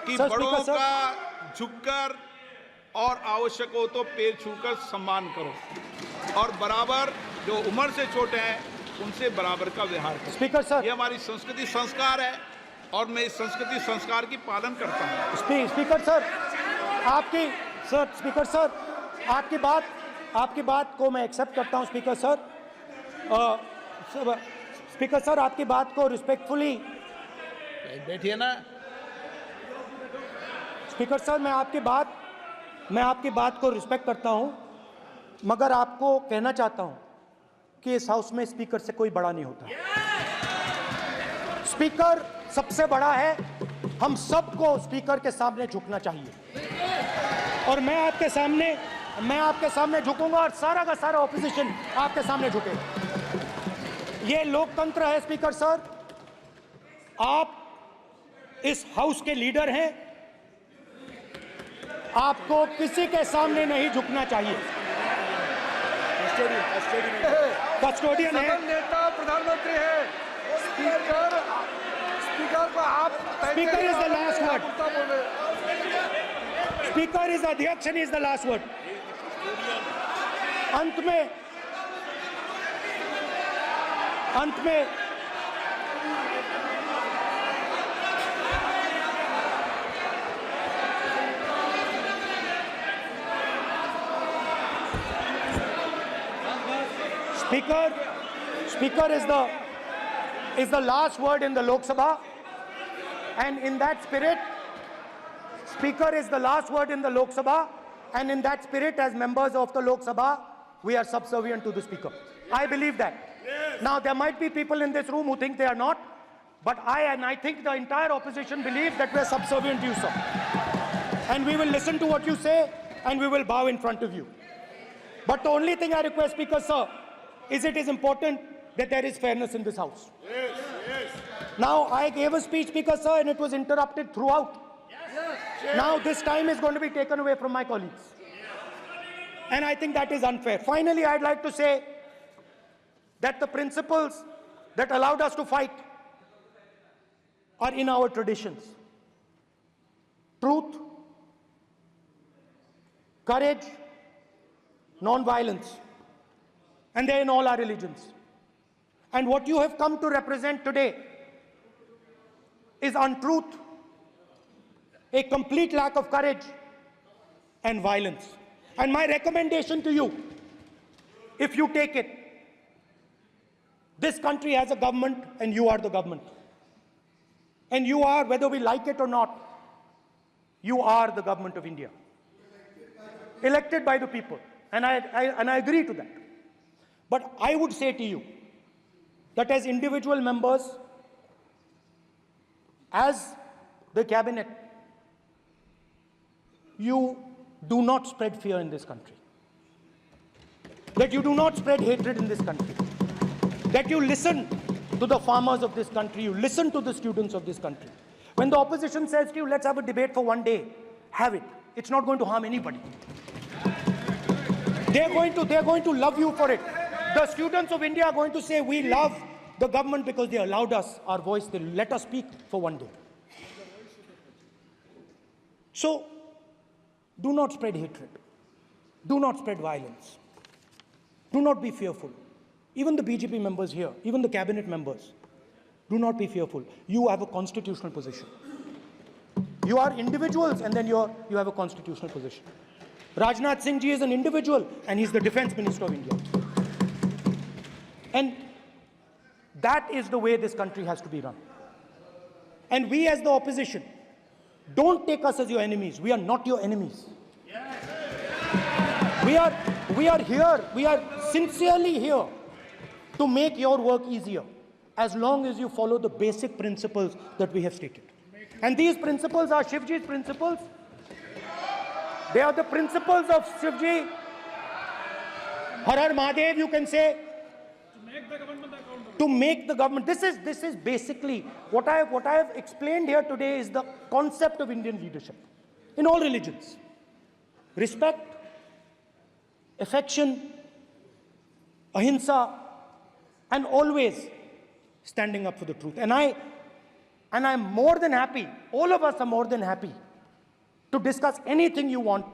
कि बड़ों का झुककर और आवश्यक हो तो पैर छूकर सम्मान करो, और बराबर जो उम्र से छोटे हैं उनसे बराबर का व्यवहार करो। स्पीकर सर, ये हमारी संस्कृति संस्कार है, और मैं इस संस्कृति संस्कार की पालन करता हूँ। स्पीकर सर, आपकी बात को मैं एक्सेप्ट करता हूँ। स्पीकर सर, आपकी बात को रिस्पेक्टफुली, बैठिए ना। स्पीकर सर, मैं आपकी बात को रिस्पेक्ट करता हूं, मगर आपको कहना चाहता हूं कि इस हाउस में स्पीकर से कोई बड़ा नहीं होता। स्पीकर सबसे बड़ा है, हम सबको स्पीकर के सामने झुकना चाहिए, और मैं आपके सामने झुकूंगा और सारा का सारा ऑपोजिशन आपके सामने झुकेगा। ये लोकतंत्र है स्पीकर सर, आप इस हाउस के लीडर हैं, आपको किसी के सामने नहीं झुकना चाहिए। कस्टोडियन है, नेता प्रधानमंत्री है, स्पीकर को आप speaker is the last word, speaker is अध्यक्ष and is the last word. अंत में Speaker is the last word in the Lok Sabha, and in that spirit, Speaker is the last word in the Lok Sabha, and in that spirit, as members of the Lok Sabha, we are subservient to the Speaker. I believe that. Now, there might be people in this room who think they are not, but I think the entire opposition believes that we are subservient to you, sir. And we will listen to what you say, and we will bow in front of you. But the only thing I request, Speaker, sir, is it is important that there is fairness in this house. Yes, yes. Now, I gave a speech, Speaker, sir, and it was interrupted throughout. Yes. Now, this time is going to be taken away from my colleagues. And I think that is unfair. Finally, I'd like to say that the principles that allowed us to fight are in our traditions. Truth, courage, non-violence. And they're in all our religions. And what you have come to represent today is untruth, a complete lack of courage, and violence. And my recommendation to you, if you take it, this country has a government and you are the government. And you are, whether we like it or not, you are the government of India. Elected by the people. And I agree to that. But I would say to you that as individual members, as the cabinet, you do not spread fear in this country. That you do not spread hatred in this country. That you listen to the farmers of this country, you listen to the students of this country. When the opposition says to you, let's have a debate for one day, have it. It's not going to harm anybody. They're going to love you for it. The students of India are going to say, we love the government because they allowed us our voice, they let us speak for one day. So, do not spread hatred. Do not spread violence. Do not be fearful. Even the BJP members here, even the cabinet members, do not be fearful. You have a constitutional position. You are individuals and then you have a constitutional position. Rajnath Singh ji is an individual and he's the Defense Minister of India. And that is the way this country has to be run. And we as the opposition, don't take us as your enemies. We are not your enemies. We are here, we are sincerely here to make your work easier, as long as you follow the basic principles that we have stated. And these principles are Shivji's principles. They are the principles of Shivji. Har Har Mahadev, you can say. To make the government. This is basically what I have explained here today is the concept of Indian leadership in all religions. Respect, affection, ahimsa, and always standing up for the truth. And I'm more than happy, all of us are more than happy to discuss anything you want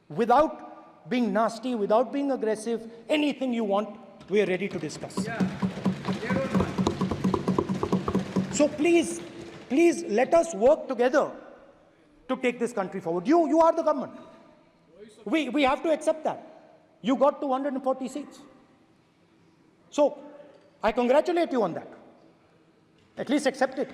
without being nasty, without being aggressive, anything you want, we are ready to discuss. So please let us work together to take this country forward. You are the government. We have to accept that. You got 240 seats. So I congratulate you on that. At least accept it.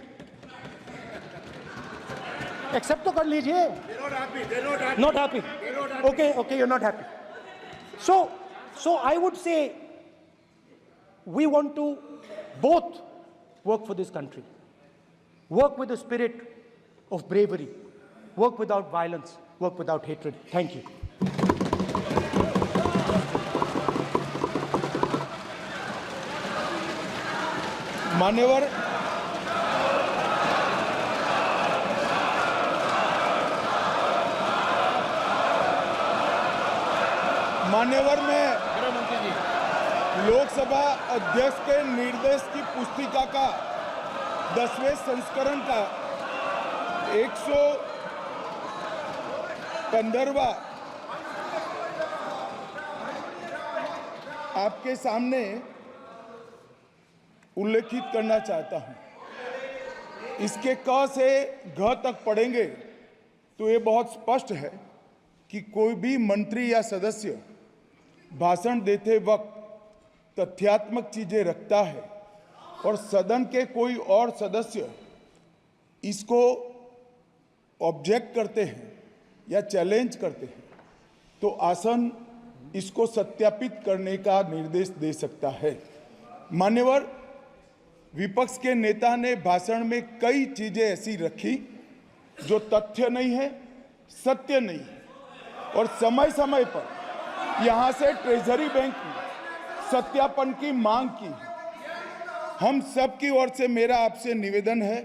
Accept to kar lijiye. They're not happy. They're not happy. Not happy. They're not happy. Okay, you're not happy. So I would say we want to both work for this country. Work with the spirit of bravery. Work without violence. Work without hatred. Thank you. मान्यवर में लोकसभा अध्यक्ष के निर्देश की पुस्तिका का 10वें संस्करण का 115वां आपके सामने उल्लेखित करना चाहता हूं। इसके क से घ तक पढ़ेंगे तो ये बहुत स्पष्ट है कि कोई भी मंत्री या सदस्य भाषण देते वक्त तथ्यात्मक चीजें रखता है और सदन के कोई और सदस्य इसको ऑब्जेक्ट करते हैं या चैलेंज करते हैं तो आसन इसको सत्यापित करने का निर्देश दे सकता है। मान्यवर, विपक्ष के नेता ने भाषण में कई चीजें ऐसी रखी जो तथ्य नहीं है, सत्य नहीं है और समय समय पर यहां से ट्रेजरी बैंक में सत्यापन की मांग की। हम सब की ओर से मेरा आपसे निवेदन है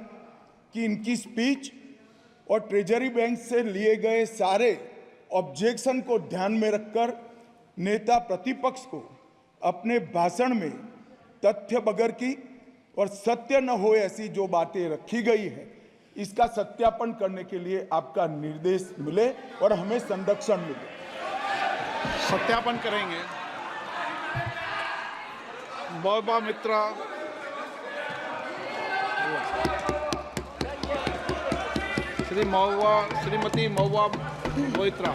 कि इनकी स्पीच और ट्रेजरी बैंक से लिए गए सारे ऑब्जेक्शन को ध्यान में रखकर नेता प्रतिपक्ष को अपने भाषण में तथ्य बगैर की और सत्य न हो ऐसी जो बातें रखी गई है इसका सत्यापन करने के लिए आपका निर्देश मिले और हमें संरक्षण मिले। सत्यापन करेंगे। महुआ मित्रा, श्रीमती महुआ मोइत्रा।